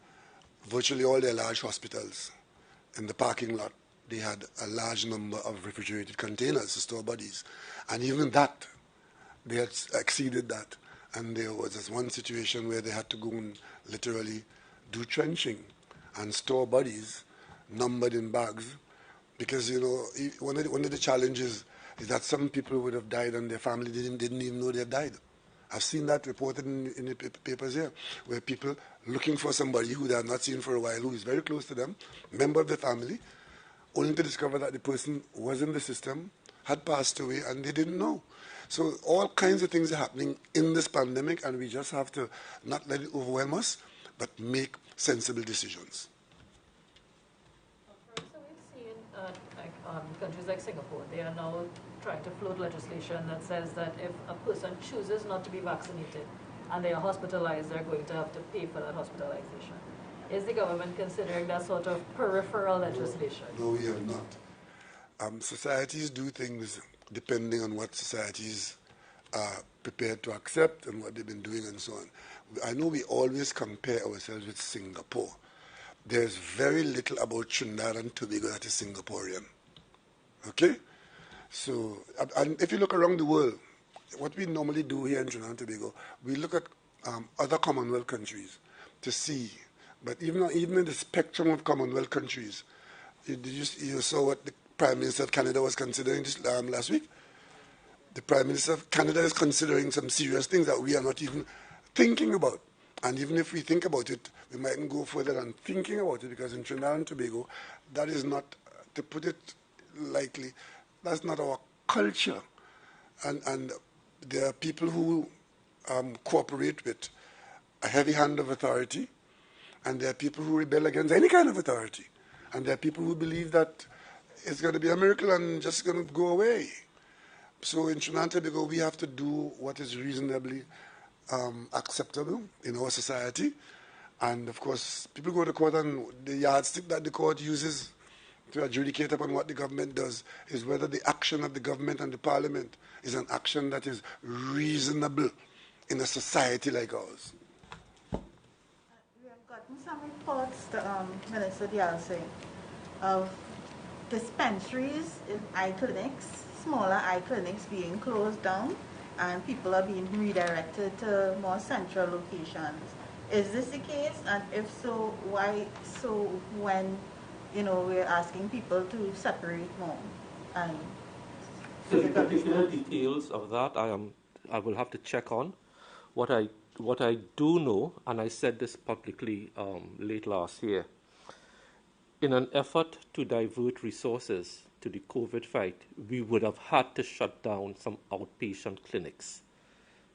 virtually all their large hospitals in the parking lot, they had a large number of refrigerated containers to store bodies. And even that, they had exceeded that. And there was this one situation where they had to go and literally do trenching and store bodies numbered in bags. Because, you know, one of the challenges is that some people would have died and their family didn't even know they had died. I've seen that reported in the papers here, where people looking for somebody who they have not seen for a while, who is very close to them, member of the family, only to discover that the person was in the system, had passed away, and they didn't know. So all kinds of things are happening in this pandemic, and we just have to not let it overwhelm us, but make sensible decisions. So we've seen countries like Singapore, they are now trying to float legislation that says that if a person chooses not to be vaccinated and they are hospitalized, they're going to have to pay for that hospitalization. Is the government considering that sort of peripheral legislation? No, we have not. Societies do things depending on what societies are prepared to accept and what they've been doing and so on. I know we always compare ourselves with Singapore. There's very little about Trinidad and Tobago that is Singaporean. Okay? So, and if you look around the world, what we normally do here in Trinidad and Tobago, we look at other Commonwealth countries to see. But even in the spectrum of Commonwealth countries, you saw what the Prime Minister of Canada was considering this, last week? The Prime Minister of Canada is considering some serious things that we are not even thinking about. And even if we think about it, we mightn't go further than thinking about it, because in Trinidad and Tobago, that is not, to put it lightly, that's not our culture. And there are people who cooperate with a heavy hand of authority, and there are people who rebel against any kind of authority. And there are people who believe that it's going to be a miracle and just going to go away. So in Trinidad and Tobago, we have to do what is reasonably acceptable in our society. And of course, people go to court, and the yardstick that the court uses to adjudicate upon what the government does is whether the action of the government and the parliament is an action that is reasonable in a society like ours. We have gotten some reports, Minister Rowley, of dispensaries in eye clinics, smaller eye clinics being closed down, and people are being redirected to more central locations. Is this the case? And if so, why so when, we're asking people to separate more? And so the particular details of that, I will have to check on. What I do know, and I said this publicly late last year, in an effort to divert resources to the COVID fight, we would have had to shut down some outpatient clinics.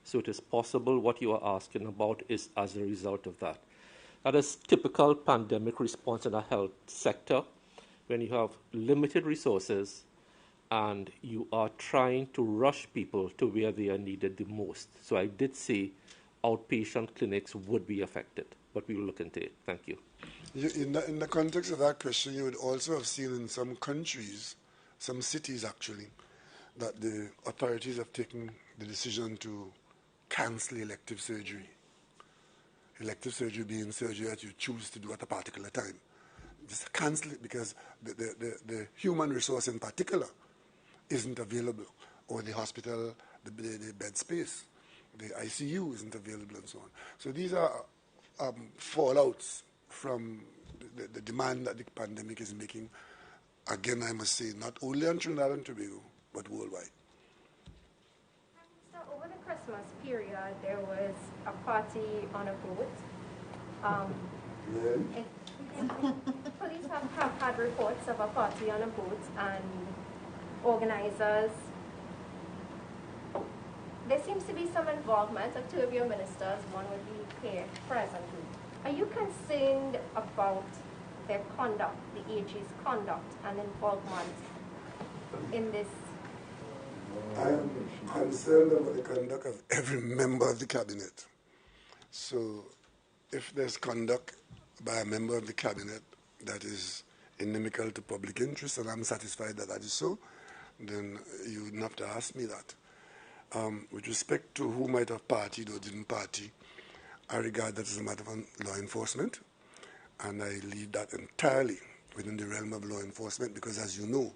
So it is possible what you are asking about is as a result of that. That is typical pandemic response in a health sector when you have limited resources and you are trying to rush people to where they are needed the most. So I did say outpatient clinics would be affected, but we will look into it. Thank you. In the context of that question, you would also have seen in some countries, some cities actually, that the authorities have taken the decision to cancel elective surgery. Elective surgery being surgery that you choose to do at a particular time. Just cancel it because the human resource in particular isn't available, or the hospital, the bed space, the ICU isn't available, and so on. So these are fallouts from the demand that the pandemic is making. Again, I must say, not only on Trinidad and Tobago, but worldwide. So over the Christmas period, there was a party on a boat. Police have had reports of a party on a boat, and organizers. There seems to be some involvement of two of your ministers. One would be here presently. Are you concerned about their conduct, the AG's conduct and involvement in this? I am concerned about the conduct of every member of the cabinet. So if there's conduct by a member of the cabinet that is inimical to public interest, and I'm satisfied that that is so, then you wouldn't have to ask me that. With respect to who might have partied or didn't party, I regard that as a matter of law enforcement, and I leave that entirely within the realm of law enforcement because, as you know,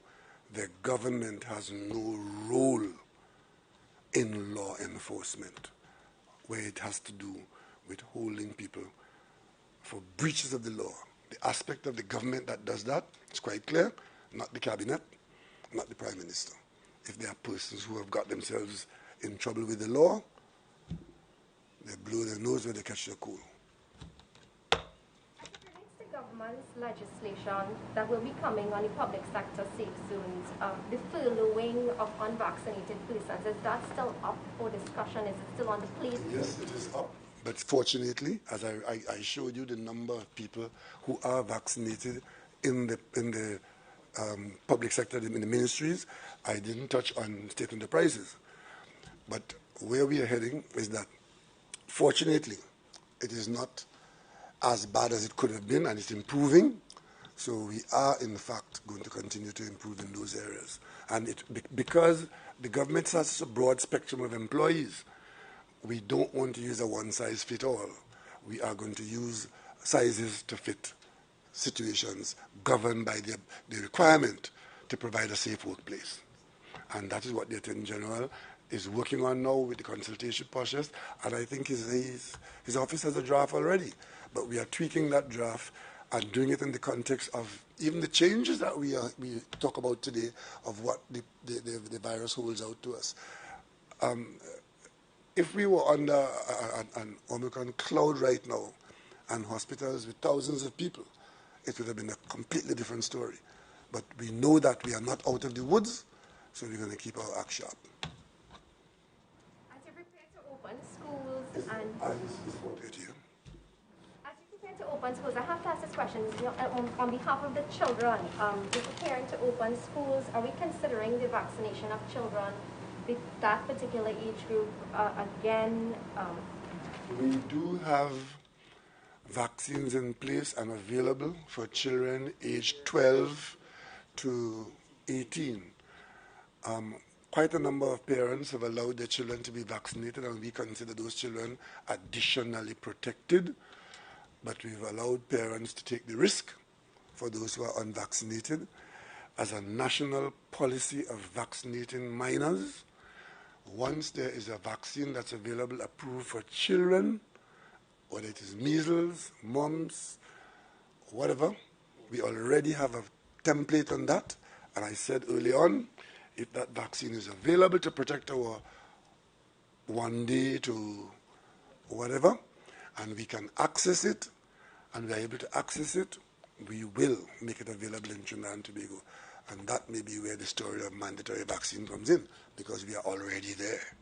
the government has no role in law enforcement where it has to do with holding people for breaches of the law. The aspect of the government that does that is quite clear, not the cabinet, not the Prime Minister. If there are persons who have got themselves in trouble with the law, they blow their nose where they catch their cold. As it relates to government's legislation that will be coming on the public sector safe zones, the furloughing of unvaccinated persons, is that still up for discussion? Is it still on the plate? Yes, it is up. But fortunately, as I showed you the number of people who are vaccinated in the public sector, in the ministries, I didn't touch on stating the prices. But where we are heading is that, fortunately, it is not as bad as it could have been, and it's improving. So we are, in fact, going to continue to improve in those areas. And because the government has such a broad spectrum of employees, we don't want to use a one-size-fits-all. We are going to use sizes to fit situations governed by the requirement to provide a safe workplace. And that is what the Attorney General is working on now with the consultation process, and I think his office has a draft already. But we are tweaking that draft and doing it in the context of even the changes that we talk about today of what the virus holds out to us. If we were under an Omicron cloud right now and hospitals with thousands of people, it would have been a completely different story. But we know that we are not out of the woods, so we're going to keep our act sharp. As you prepare to open schools I have to ask this question on behalf of the children. You're preparing to open schools. Are we considering the vaccination of children with that particular age group again? We do have vaccines in place and available for children aged 12 to 18, quite a number of parents have allowed their children to be vaccinated, and we consider those children additionally protected. But we've allowed parents to take the risk for those who are unvaccinated. As a national policy of vaccinating minors, once there is a vaccine that's available, approved for children, whether it is measles, mumps, whatever, we already have a template on that. And I said early on, if that vaccine is available to protect our 1 day to whatever, and we can access it, and we are able to access it, we will make it available in Trinidad and Tobago. And that may be where the story of mandatory vaccine comes in, because we are already there.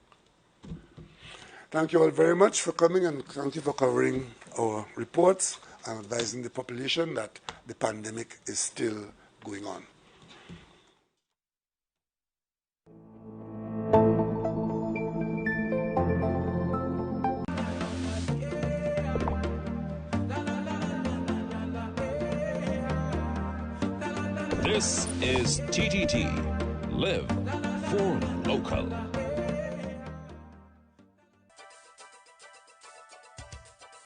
Thank you all very much for coming, and thank you for covering our reports and advising the population that the pandemic is still going on. This is TTT. Live for local.